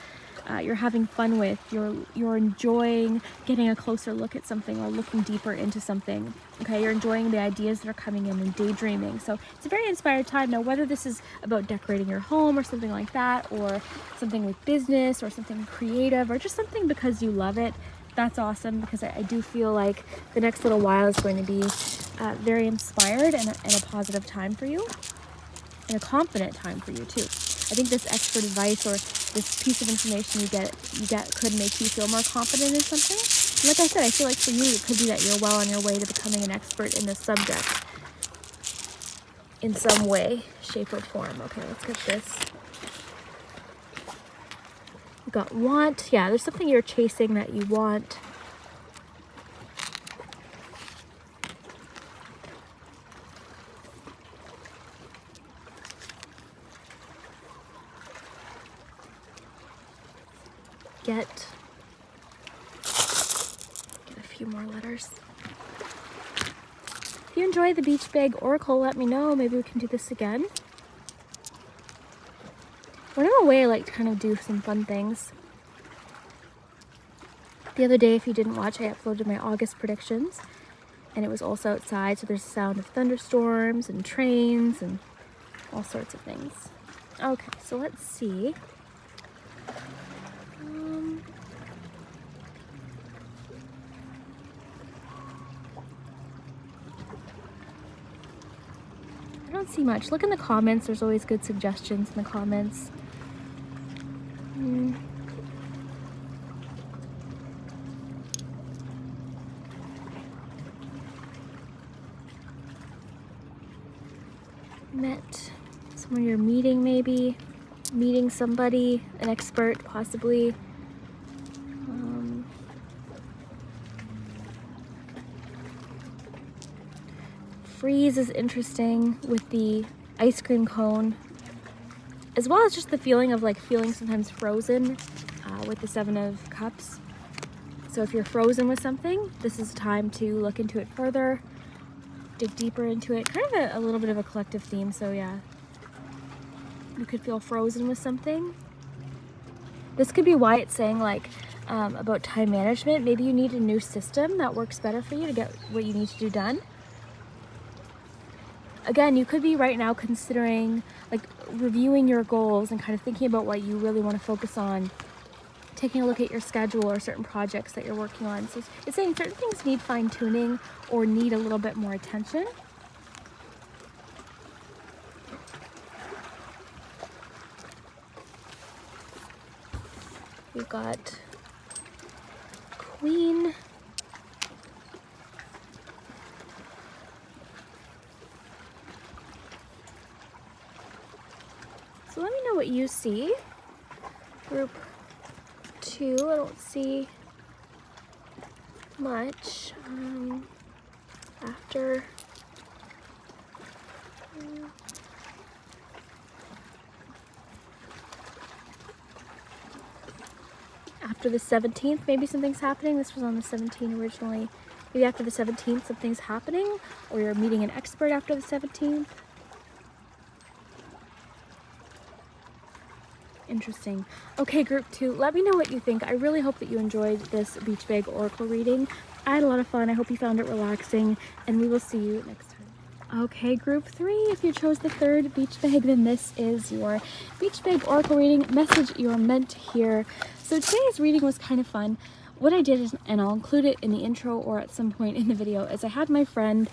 you're having fun with. You're enjoying getting a closer look at something or looking deeper into something. Okay, you're enjoying the ideas that are coming in and daydreaming. So it's a very inspired time. Now, whether this is about decorating your home or something like that, or something with business or something creative or just something because you love it, that's awesome, because I do feel like the next little while is going to be very inspired and a positive time for you, and a confident time for you too. I think this expert advice or this piece of information you get could make you feel more confident in something. And like I said, I feel like for you, it could be that you're well on your way to becoming an expert in this subject in some way, shape, or form. Okay, let's get this. You got want. Yeah, there's something you're chasing that you want. Get a few more letters. If you enjoy the Beach Bag Oracle, let me know. Maybe we can do this again. When I'm away, I like to kind of do some fun things. The other day, if you didn't watch, I uploaded my August predictions, and it was also outside, so there's the sound of thunderstorms and trains and all sorts of things. Okay, so let's see. I don't see much. Look in the comments. There's always good suggestions in the comments. Met someone you're meeting, maybe. Meeting somebody, an expert, possibly. Freeze is interesting with the ice cream cone, as well as just the feeling of like feeling sometimes frozen with the Seven of Cups. So if you're frozen with something, this is time to look into it further, dig deeper into it. Kind of a little bit of a collective theme, so yeah. You could feel frozen with something. This could be why it's saying like about time management. Maybe you need a new system that works better for you to get what you need to do done. Again, you could be right now considering like reviewing your goals and kind of thinking about what you really want to focus on, taking a look at your schedule or certain projects that you're working on. So it's saying certain things need fine-tuning or need a little bit more attention. We've got Queen. So let me know what you see. Group 2, I don't see much. after the 17th, maybe something's happening. This was on the 17th originally. Maybe after the 17th, something's happening, or you're meeting an expert after the 17th. Interesting. Okay, group 2, let me know what you think. I really hope that you enjoyed this beach bag oracle reading. I had a lot of fun. I hope you found it relaxing, and we will see you next time. Okay, group 3, if you chose the 3rd beach bag, then this is your beach bag oracle reading message you're meant to hear. So today's reading was kind of fun. What I did is, and I'll include it in the intro or at some point in the video, is I had my friend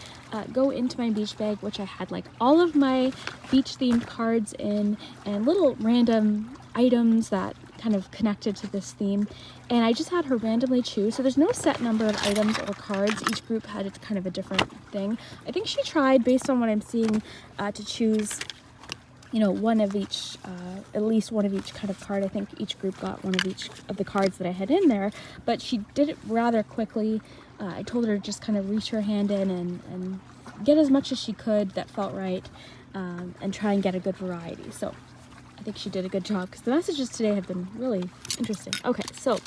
go into my beach bag, which I had like all of my beach themed cards in and little random items that kind of connected to this theme, and I just had her randomly choose. So there's no set number of items or cards. Each group had kind of a different thing. I think she tried, based on what I'm seeing, to choose, you know, one of each, at least one of each kind of card. I think each group got one of each of the cards that I had in there, but she did it rather quickly. I told her to just kind of reach her hand in and get as much as she could that felt right, and try and get a good variety. So I think she did a good job, because the messages today have been really interesting. Okay, so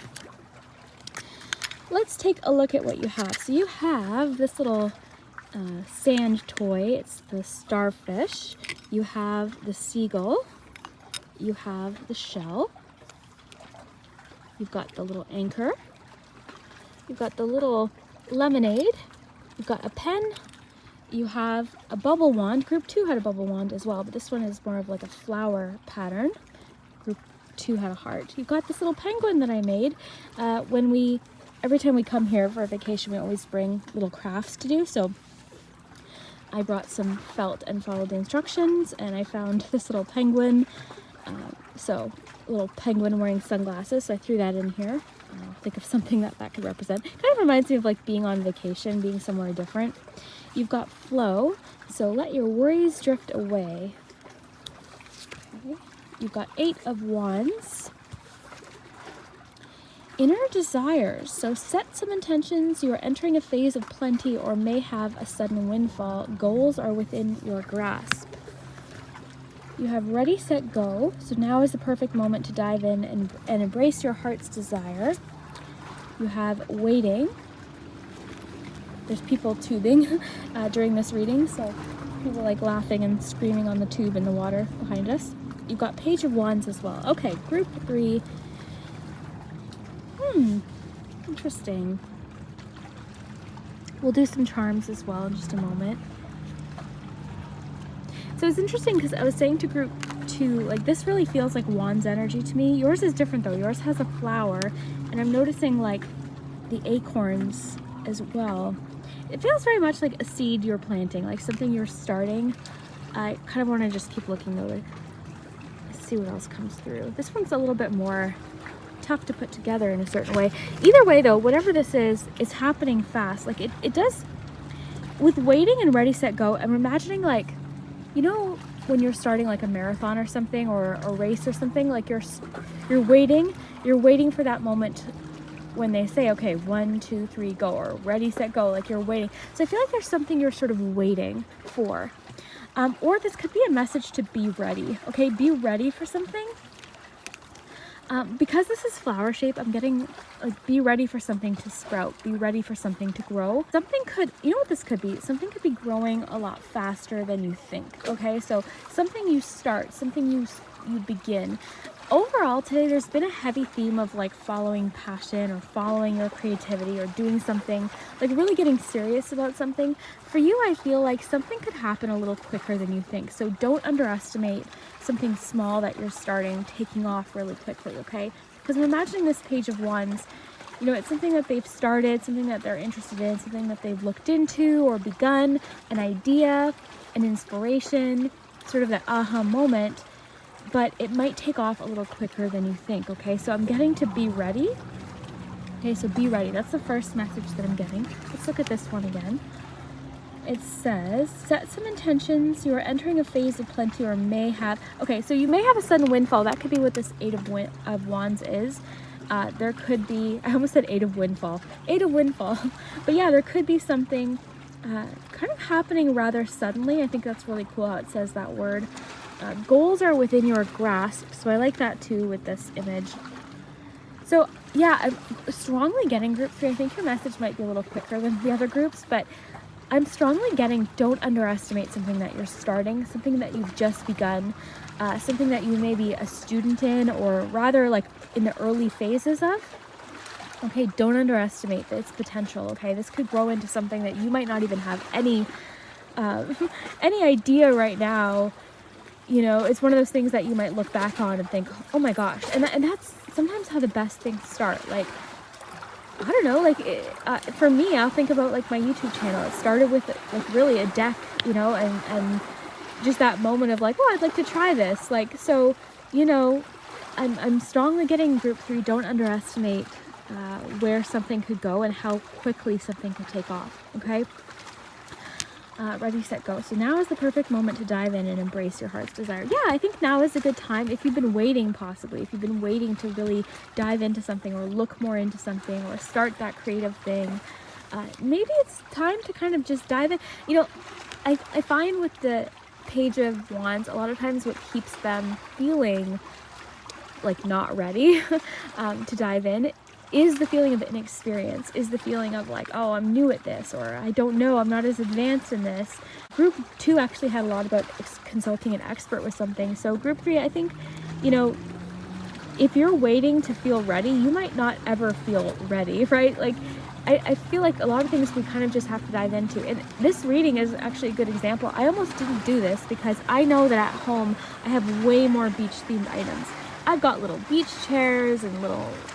let's take a look at what you have. So you have this little sand toy. It's the starfish. You have the seagull. You have the shell. You've got the little anchor. You've got the little lemonade. You've got a pen. You have a bubble wand. Group 2 had a bubble wand as well, but this one is more of like a flower pattern. Group 2 had a heart. You've got this little penguin that I made. Every time we come here for a vacation, we always bring little crafts to do. So I brought some felt and followed the instructions, and I found this little penguin. So a little penguin wearing sunglasses. So I threw that in here. Think of something that could represent. Kind of reminds me of like being on vacation, being somewhere different. You've got flow, so let your worries drift away. Okay. You've got 8 of wands. Inner desires, so set some intentions. You are entering a phase of plenty or may have a sudden windfall. Goals are within your grasp. You have ready, set, go. So now is the perfect moment to dive in and embrace your heart's desire. You have waiting. There's people tubing during this reading, so people like laughing and screaming on the tube in the water behind us. You've got page of wands as well. Okay, group 3. Interesting. We'll do some charms as well in just a moment. So it's interesting because I was saying to group 2, like, this really feels like wands energy to me. Yours is different though. Yours has a flower, and I'm noticing like the acorns as well. It feels very much like a seed you're planting, like something you're starting. I kind of want to just keep looking though, like, see what else comes through. This one's a little bit more tough to put together in a certain way. Either way though, whatever this is, it's happening fast. Like it does, with waiting and ready, set, go. I'm imagining, like, you know, when you're starting like a marathon or something, or a race or something, like you're waiting for that moment when they say, okay, 1, 2, 3, go, or ready, set, go, like you're waiting. So I feel like there's something you're sort of waiting for. Or this could be a message to be ready, okay? Be ready for something. Because this is flower shape, I'm getting like, be ready for something to sprout, be ready for something to grow. Something could, you know what this could be? Something could be growing a lot faster than you think, okay? So something you start, something you begin. Overall, today there's been a heavy theme of like following passion or following your creativity or doing something, like really getting serious about something. For you, I feel like something could happen a little quicker than you think. So don't underestimate something small that you're starting taking off really quickly, okay? Because I'm imagining this page of wands, you know, it's something that they've started, something that they're interested in, something that they've looked into or begun, an idea, an inspiration, sort of that aha moment. But it might take off a little quicker than you think, okay? So I'm getting to be ready. Okay, so be ready. That's the first message that I'm getting. Let's look at this one again. It says, set some intentions. You are entering a phase of plenty or may have... Okay, so you may have a sudden windfall. That could be what this 8 of wands is. There could be... I almost said 8 of windfall. 8 of windfall. But yeah, there could be something kind of happening rather suddenly. I think that's really cool how it says that word. Goals are within your grasp, so I like that too with this image. So yeah, I'm strongly getting group 3. I think your message might be a little quicker than the other groups, but I'm strongly getting don't underestimate something that you're starting, something that you've just begun, something that you may be a student in, or rather like in the early phases of. Okay, don't underestimate its potential. Okay, this could grow into something that you might not even have any idea right now. You know, it's one of those things that you might look back on and think, oh my gosh. And that's sometimes how the best things start. Like, I don't know, like for me, I'll think about like my YouTube channel. It started with like really a deck, you know, and just that moment of like, oh, I'd like to try this. Like, so, you know, I'm strongly getting group 3. Don't underestimate where something could go and how quickly something could take off. Okay. Ready, set, go. So now is the perfect moment to dive in and embrace your heart's desire. Yeah, I think now is a good time. If you've been waiting, possibly, if you've been waiting to really dive into something or look more into something or start that creative thing, maybe it's time to kind of just dive in. You know, I find with the Page of Wands, a lot of times what keeps them feeling like not ready to dive in is the feeling of inexperience, is the feeling of like, oh, I'm new at this, or I don't know, I'm not as advanced in this. Group 2 actually had a lot about consulting an expert with something. So group 3, I think, you know, if you're waiting to feel ready, you might not ever feel ready, right? Like, I feel like a lot of things we kind of just have to dive into. And this reading is actually a good example. I almost didn't do this because I know that at home I have way more beach-themed items. I've got little beach chairs and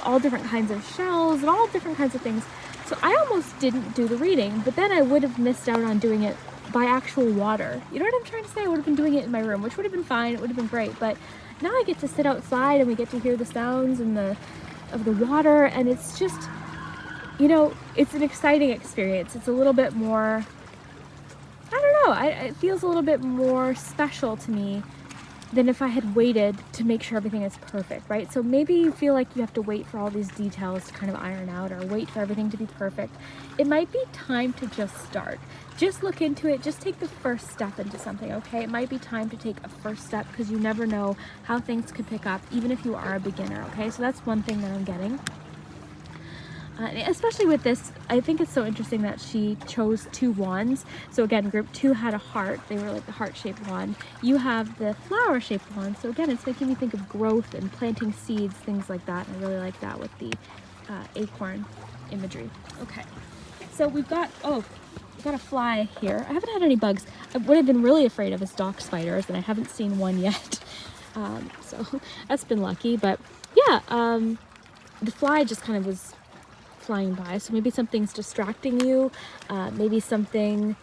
all different kinds of shells and all different kinds of things. So I almost didn't do the reading, but then I would have missed out on doing it by actual water. You know what I'm trying to say? I would have been doing it in my room, which would have been fine. It would have been great. But now I get to sit outside and we get to hear the sounds and of the water. And it's just, you know, it's an exciting experience. It's a little bit more, I don't know, it feels a little bit more special to me than if I had waited to make sure everything is perfect, right? So maybe you feel like you have to wait for all these details to kind of iron out or wait for everything to be perfect. It might be time to just start. Just look into it. Just take the first step into something, okay? It might be time to take a first step because you never know how things could pick up, even if you are a beginner, okay? So that's one thing that I'm getting. Especially with this, I think it's so interesting that she chose 2 wands. So again, group 2 had a heart. They were like the heart-shaped wand. You have the flower-shaped wand. So again, it's making me think of growth and planting seeds, things like that. And I really like that with the acorn imagery. Okay, so we've got a fly here. I haven't had any bugs. What I've been really afraid of is dock spiders, and I haven't seen one yet. So that's been lucky. But yeah, the fly just kind of was flying by, so maybe something's distracting you, maybe something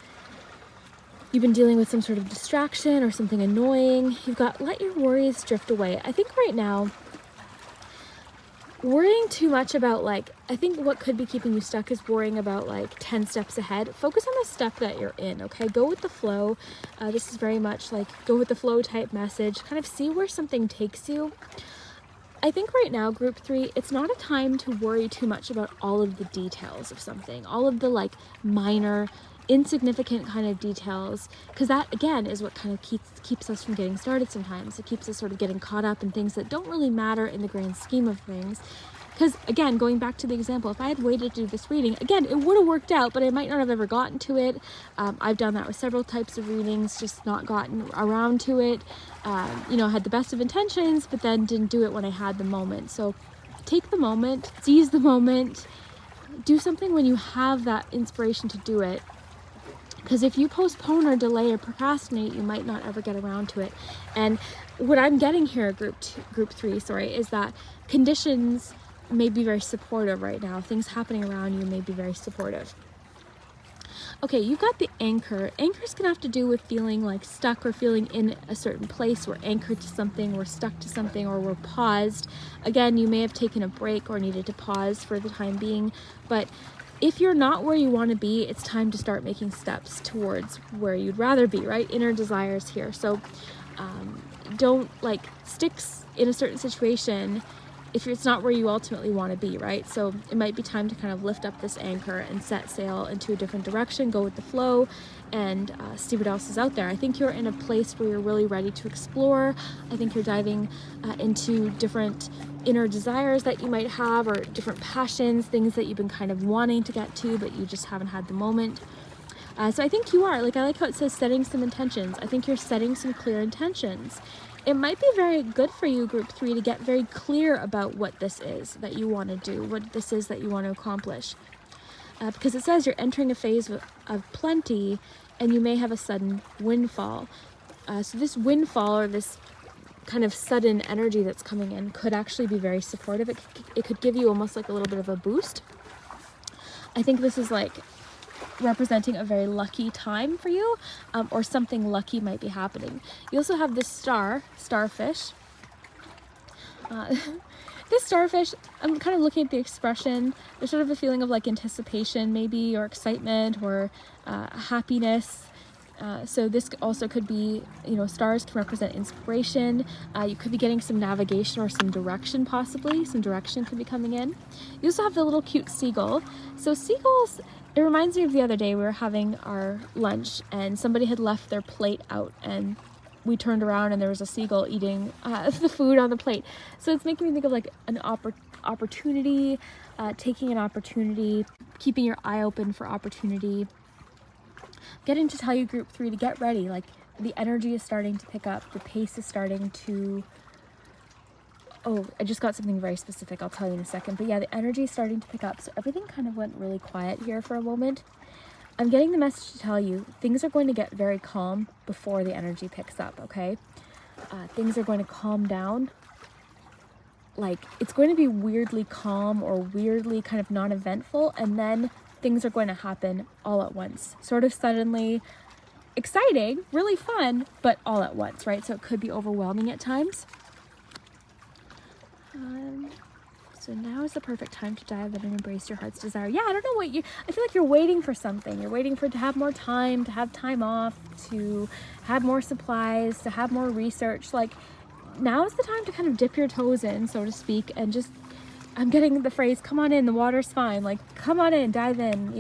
you've been dealing with, some sort of distraction or something annoying. You've got let your worries drift away. I think right now worrying too much about, like, I think what could be keeping you stuck is worrying about like 10 steps ahead. Focus on the step that you're in, okay? Go with the flow. This is very much like go with the flow type message. Kind of see where something takes you. I think right now, group 3, it's not a time to worry too much about all of the details of something, all of the like minor, insignificant kind of details, because that again is what kind of keeps us from getting started sometimes. It keeps us sort of getting caught up in things that don't really matter in the grand scheme of things. Because again, going back to the example, if I had waited to do this reading, again, it would have worked out, but I might not have ever gotten to it. I've done that with several types of readings, just not gotten around to it. You know, had the best of intentions, but then didn't do it when I had the moment. So take the moment, seize the moment, do something when you have that inspiration to do it. Because if you postpone or delay or procrastinate, you might not ever get around to it. And what I'm getting here, group 3, is that conditions may be very supportive right now. Things happening around you may be very supportive. Okay, you've got the anchor. Anchors can have to do with feeling like stuck or feeling in a certain place. We're anchored to something, we're stuck to something, or we're paused. Again, you may have taken a break or needed to pause for the time being, but if you're not where you want to be, it's time to start making steps towards where you'd rather be, right? Inner desires here. So don't like sticks in a certain situation if it's not where you ultimately want to be, right? So it might be time to kind of lift up this anchor and set sail into a different direction, go with the flow, and see what else is out there. I think you're in a place where you're really ready to explore. I think you're diving into different inner desires that you might have, or different passions, things that you've been kind of wanting to get to, but you just haven't had the moment. So I think you are, like, I like how it says setting some intentions. I think you're setting some clear intentions. It might be very good for you, group 3, to get very clear about what this is that you want to do, what this is that you want to accomplish. Because it says you're entering a phase of plenty, and you may have a sudden windfall. So this windfall, or this kind of sudden energy that's coming in, could actually be very supportive. It could give you almost like a little bit of a boost. I think this is like representing a very lucky time for you, or something lucky might be happening. You also have this starfish. This starfish, I'm kind of looking at the expression. There's sort of a feeling of like anticipation maybe, or excitement, or happiness. So this also could be, stars can represent inspiration. You could be getting some navigation or some direction, possibly. Some direction could be coming in. You also have the little cute seagull. So seagulls, it reminds me of the other day we were having our lunch and somebody had left their plate out, and we turned around and there was a seagull eating the food on the plate. So it's making me think of like an opportunity, taking an opportunity, keeping your eye open for opportunity. Getting to tell you, group 3, to get ready. Like, the energy is starting to pick up, the pace is starting to, I just got something very specific, I'll tell you in a second. But yeah, the energy is starting to pick up. So everything kind of went really quiet here for a moment. I'm getting the message to tell you things are going to get very calm before the energy picks up, okay? Things are going to calm down. Like, it's going to be weirdly calm or weirdly kind of non-eventful, and then things are going to happen all at once. Sort of suddenly, exciting, really fun, but all at once, right? So it could be overwhelming at times. So now is the perfect time to dive in and embrace your heart's desire. Yeah, I don't know I feel like you're waiting for something. You're waiting to have more time, to have time off, to have more supplies, to have more research. Like, now is the time to kind of dip your toes in, so to speak, and just, I'm getting the phrase, come on in, the water's fine. Like, come on in, dive in,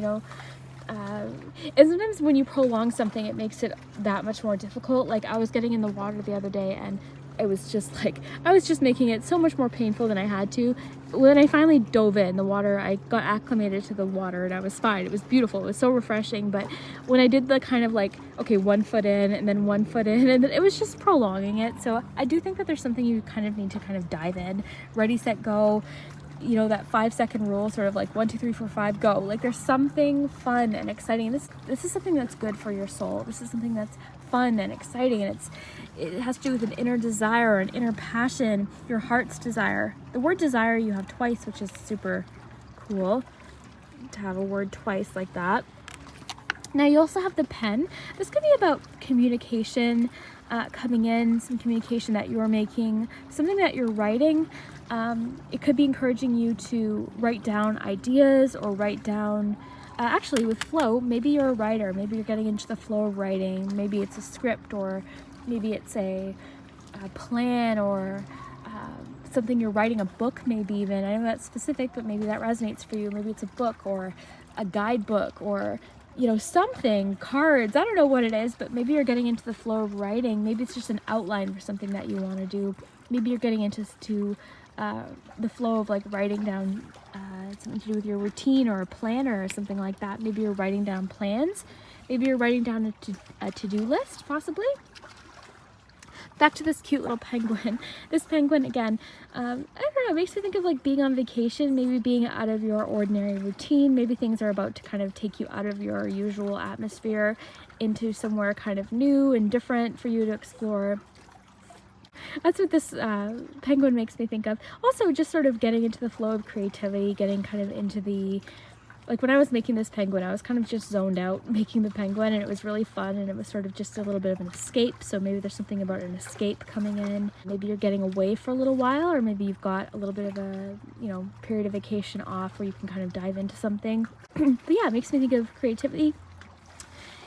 And sometimes when you prolong something, it makes it that much more difficult. Like, I was getting in the water the other day, and it was just like, I was just making it so much more painful than I had to. When I finally dove in the water, I got acclimated to the water and I was fine. It was beautiful. It was so refreshing. But when I did the kind of like, okay, 1 foot in and then 1 foot in, and then it was just prolonging it. So I do think that there's something you kind of need to kind of dive in, ready, set, go. That 5-second rule, sort of like 1, 2, 3, 4, 5, go. Like, there's something fun and exciting. This is something that's good for your soul. This is something that's fun and exciting, and it has to do with an inner desire, an inner passion, your heart's desire. The word desire you have twice, which is super cool to have a word twice like that. Now you also have the pen. This could be about communication coming in, some communication that you're making, something that you're writing. It could be encouraging you to write down ideas, or write down, actually with flow, maybe you're a writer, maybe you're getting into the flow of writing, maybe it's a script, or maybe it's a plan, or something you're writing, a book maybe even. I know that's specific, but maybe that resonates for you. Maybe it's a book or a guidebook, or something, cards, I don't know what it is, but maybe you're getting into the flow of writing. Maybe it's just an outline for something that you want to do. Maybe you're getting into the flow of like writing down something to do with your routine or a planner or something like that. Maybe you're writing down plans. Maybe you're writing down a to-do list, possibly. Back to this cute little penguin. This penguin, again, I don't know, it makes me think of like being on vacation, maybe being out of your ordinary routine. Maybe things are about to kind of take you out of your usual atmosphere into somewhere kind of new and different for you to explore. That's what this penguin makes me think of. Also, just sort of getting into the flow of creativity, getting kind of into the, like when I was making this penguin, I was kind of just zoned out making the penguin, and it was really fun, and it was sort of just a little bit of an escape. So maybe there's something about an escape coming in. Maybe you're getting away for a little while, or maybe you've got a little bit of a, period of vacation off where you can kind of dive into something. But yeah, it makes me think of creativity.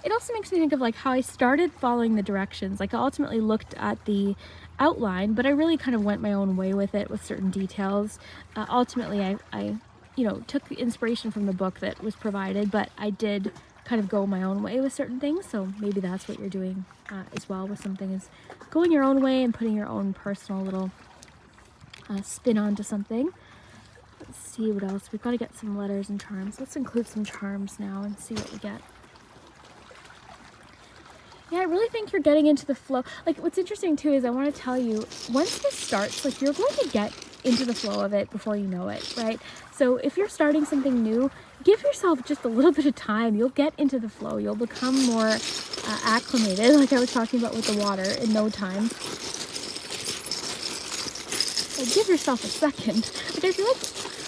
It also makes me think of like how I started following the directions. Like I ultimately looked at the outline, but I really kind of went my own way with it with certain details. Ultimately, I took inspiration from the book that was provided, but I did kind of go my own way with certain things. So maybe that's what you're doing as well with something, is going your own way and putting your own personal little spin onto something. Let's see what else. We've got to get some letters and charms. Let's include some charms now and see what we get. Yeah, I really think you're getting into the flow. Like, what's interesting too is I want to tell you, once this starts, like, you're going to get into the flow of it before you know it, right? So if you're starting something new, give yourself just a little bit of time. You'll get into the flow. You'll become more acclimated, like I was talking about with the water, in no time. So give yourself a second. Like, I feel like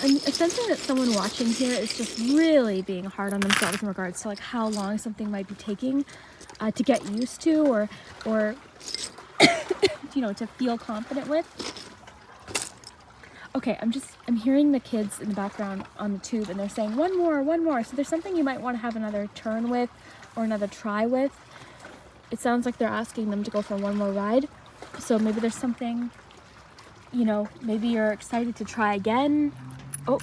I'm sensing that someone watching here is just really being hard on themselves in regards to like how long something might be taking to get used to, or you know, to feel confident with. Okay, I'm hearing the kids in the background on the tube, and they're saying one more. So there's something you might want to have another turn with or another try with. It sounds like they're asking them to go for one more ride. So maybe there's something, you know, maybe you're excited to try again. Oh,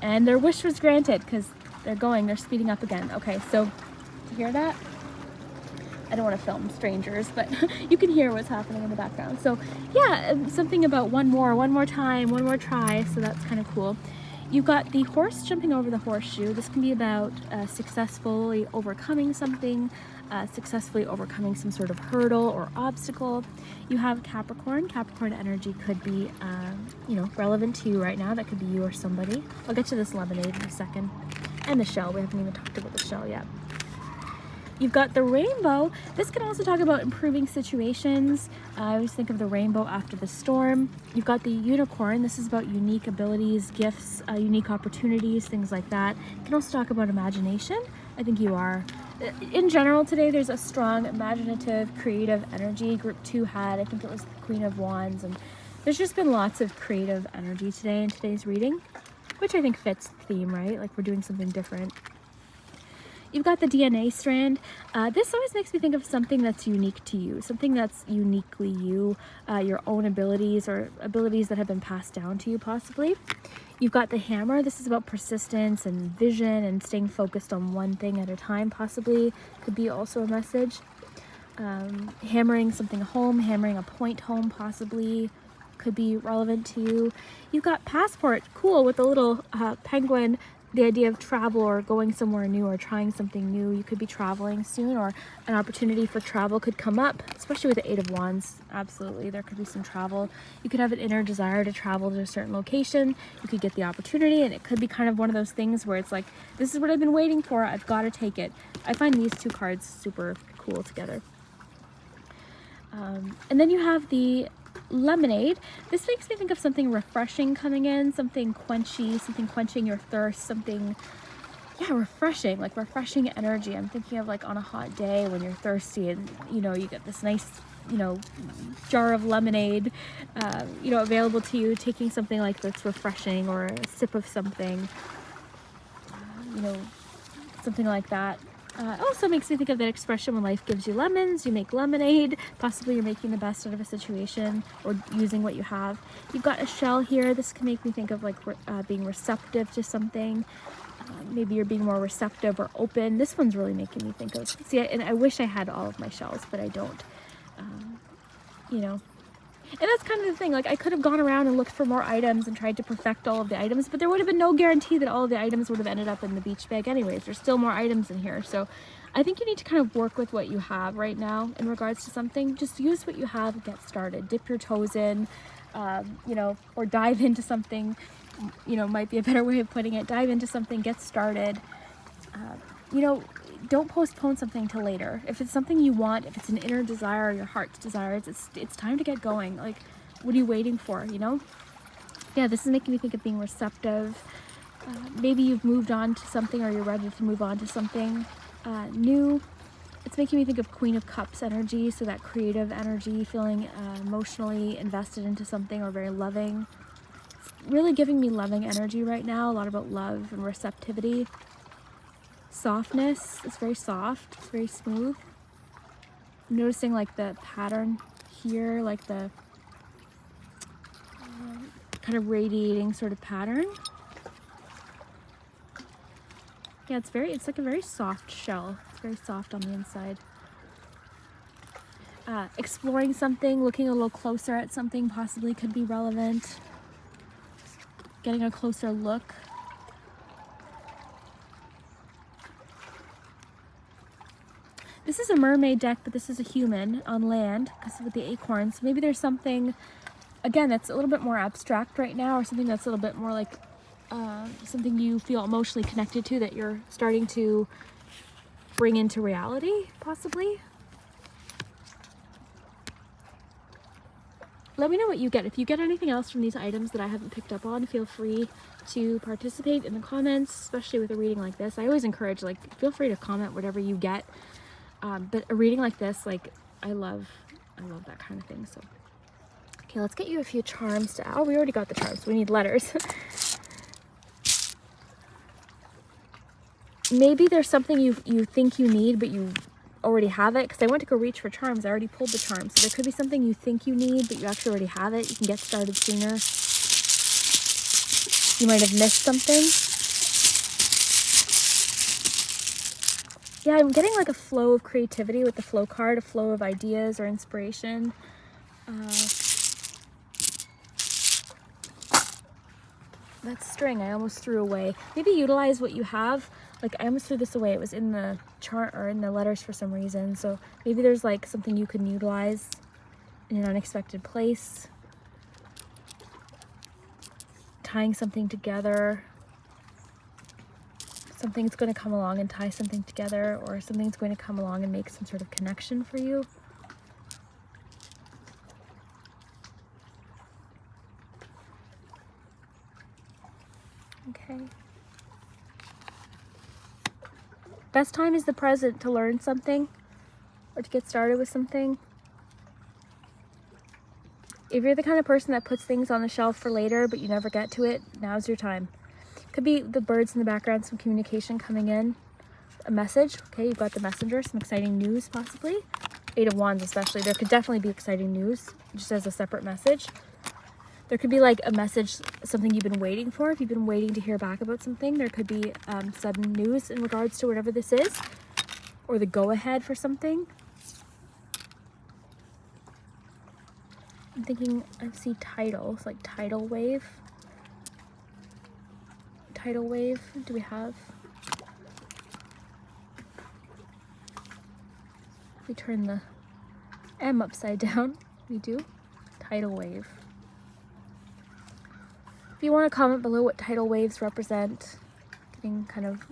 and their wish was granted because they're speeding up again. Okay, so do you hear that? I don't want to film strangers, but you can hear what's happening in the background. So yeah, something about one more time, one more try. So that's kind of cool. You've got the horse jumping over the horseshoe. This can be about successfully overcoming something, successfully overcoming some sort of hurdle or obstacle. You have Capricorn. Capricorn energy could be, you know, relevant to you right now. That could be you or somebody. I'll get to this lemonade in a second. And the shell. We haven't even talked about the shell yet. You've got the rainbow. This can also talk about improving situations. I always think of the rainbow after the storm. You've got the unicorn. This is about unique abilities, gifts, unique opportunities, things like that. It can also talk about imagination. I think you are. In general today, there's a strong imaginative, creative energy. Group 2 had, I think it was the Queen of Wands. And there's just been lots of creative energy today in today's reading, which I think fits the theme, right? Like, we're doing something different. You've got the DNA strand. This always makes me think of something that's unique to you, something that's uniquely you, your own abilities or abilities that have been passed down to you possibly. You've got the hammer. This is about persistence and vision and staying focused on one thing at a time possibly. Could be also a message. Hammering something home, hammering a point home possibly. Could be relevant to you. You've got passport. Cool, with the little penguin. The idea of travel or going somewhere new or trying something new. You could be traveling soon, or an opportunity for travel could come up, especially with the 8 of Wands. Absolutely, there could be some travel. You could have an inner desire to travel to a certain location. You could get the opportunity, and it could be kind of one of those things where it's like, this is what I've been waiting for. I've got to take it. I find these two cards super cool together. And then you have the lemonade. This makes me think of something refreshing coming in, something quenchy, something quenching your thirst, something, yeah, refreshing, like refreshing energy. I'm thinking of like on a hot day when you're thirsty and, you know, you get this nice, you know, jar of lemonade, you know, available to you, taking something like that's refreshing, or a sip of something, you know, something like that. It also makes me think of that expression, when life gives you lemons, you make lemonade. Possibly you're making the best out of a situation or using what you have. You've got a shell here. This can make me think of like being receptive to something. Maybe you're being more receptive or open. This one's really making me think of, see, and I wish I had all of my shells, but I don't. You know, and that's kind of the thing. Like, I could have gone around and looked for more items and tried to perfect all of the items, but there would have been no guarantee that all of the items would have ended up in the beach bag anyways. There's still more items in here. So I think you need to kind of work with what you have right now in regards to something. Just use what you have and get started. Dip your toes in, you know, or dive into something, you know, might be a better way of putting it. Dive into something, get started. You know, don't postpone something till later. If it's something you want, if it's an inner desire or your heart's desires, it's time to get going. Like, what are you waiting for, you know? Yeah, this is making me think of being receptive. Maybe you've moved on to something, or you're ready to move on to something new. It's making me think of Queen of Cups energy, so that creative energy, feeling emotionally invested into something or very loving. It's really giving me loving energy right now, a lot about love and receptivity. Softness, it's very soft, it's very smooth. I'm noticing like the pattern here, like the kind of radiating sort of pattern. Yeah, it's like a very soft shell. It's very soft on the inside. Exploring something, looking a little closer at something possibly could be relevant. Getting a closer look. This is a mermaid deck, but this is a human on land because with the acorns. Maybe there's something, again, that's a little bit more abstract right now, or something that's a little bit more like something you feel emotionally connected to that you're starting to bring into reality, possibly. Let me know what you get. If you get anything else from these items that I haven't picked up on, feel free to participate in the comments, especially with a reading like this. I always encourage, like, feel free to comment whatever you get. But a reading like this, like, I love that kind of thing. So, okay, let's get you a few charms to, oh, we already got the charms. We need letters. Maybe there's something you think you need, but you already have it, because I went to go reach for charms. I already pulled the charms. So there could be something you think you need, but you actually already have it. You can get started sooner. You might have missed something. Yeah, I'm getting like a flow of creativity with the flow card, a flow of ideas or inspiration. That string I almost threw away. Maybe utilize what you have. Like, I almost threw this away. It was in the chart or in the letters for some reason. So maybe there's like something you can utilize in an unexpected place. Tying something together. Something's going to come along and tie something together, or something's going to come along and make some sort of connection for you. Okay. Best time is the present to learn something or to get started with something. If you're the kind of person that puts things on the shelf for later but you never get to it, now's your time. Could be the birds in the background, some communication coming in, a message. Okay, you've got the messenger, some exciting news possibly. 8 of Wands especially. There could definitely be exciting news just as a separate message. There could be like a message, something you've been waiting for. If you've been waiting to hear back about something, there could be sudden news in regards to whatever this is, or the go-ahead for something. I'm thinking, I see titles, like tidal wave. Tidal wave, do we have? If we turn the M upside down, we do. Tidal wave. If you want to comment below what tidal waves represent, getting kind of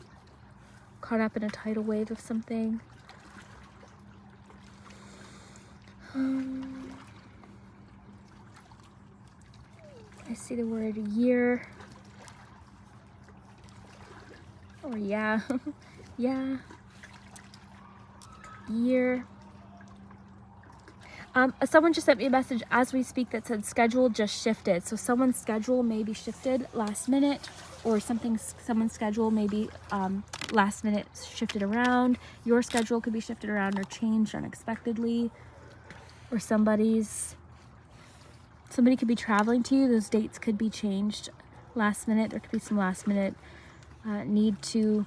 caught up in a tidal wave of something. I see the word year. Or yeah. Yeah. Year. Someone just sent me a message as we speak that said schedule just shifted. So someone's schedule may be shifted last minute, or someone's schedule may be last minute shifted around. Your schedule could be shifted around or changed unexpectedly, or somebody could be traveling to you. Those dates could be changed last minute. There could be some last minute need to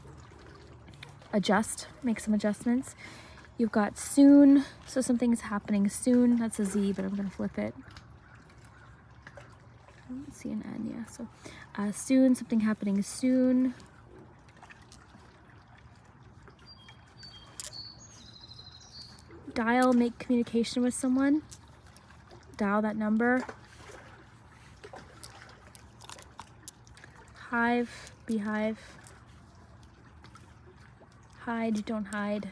adjust, make some adjustments. You've got soon, so something's happening soon. That's a Z, but I'm going to flip it. I don't see an N, yeah. So soon, something happening soon. Dial, make communication with someone. Dial that number. Hive, beehive. Hide, don't hide.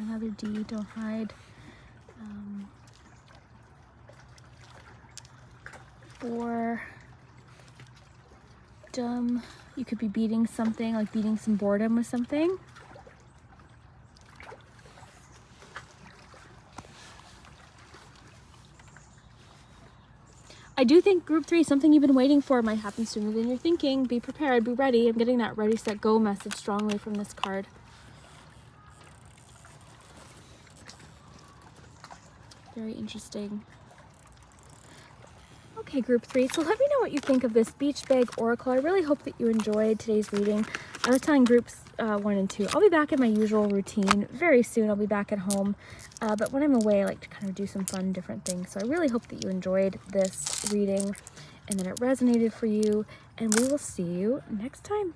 Another D, don't hide. Or dumb, you could be beating something, like beating some boredom with something. I do think group 3, something you've been waiting for, might happen sooner than you're thinking. Be prepared, be ready. I'm getting that ready, set, go message strongly from this card. Very interesting. Okay, group 3, so let me know what you think of this beach bag oracle. I really hope that you enjoyed today's reading. I was telling groups 1 and 2, I'll be back in my usual routine very soon. I'll be back at home, but when I'm away, I like to kind of do some fun, different things. So I really hope that you enjoyed this reading and that it resonated for you, and we will see you next time.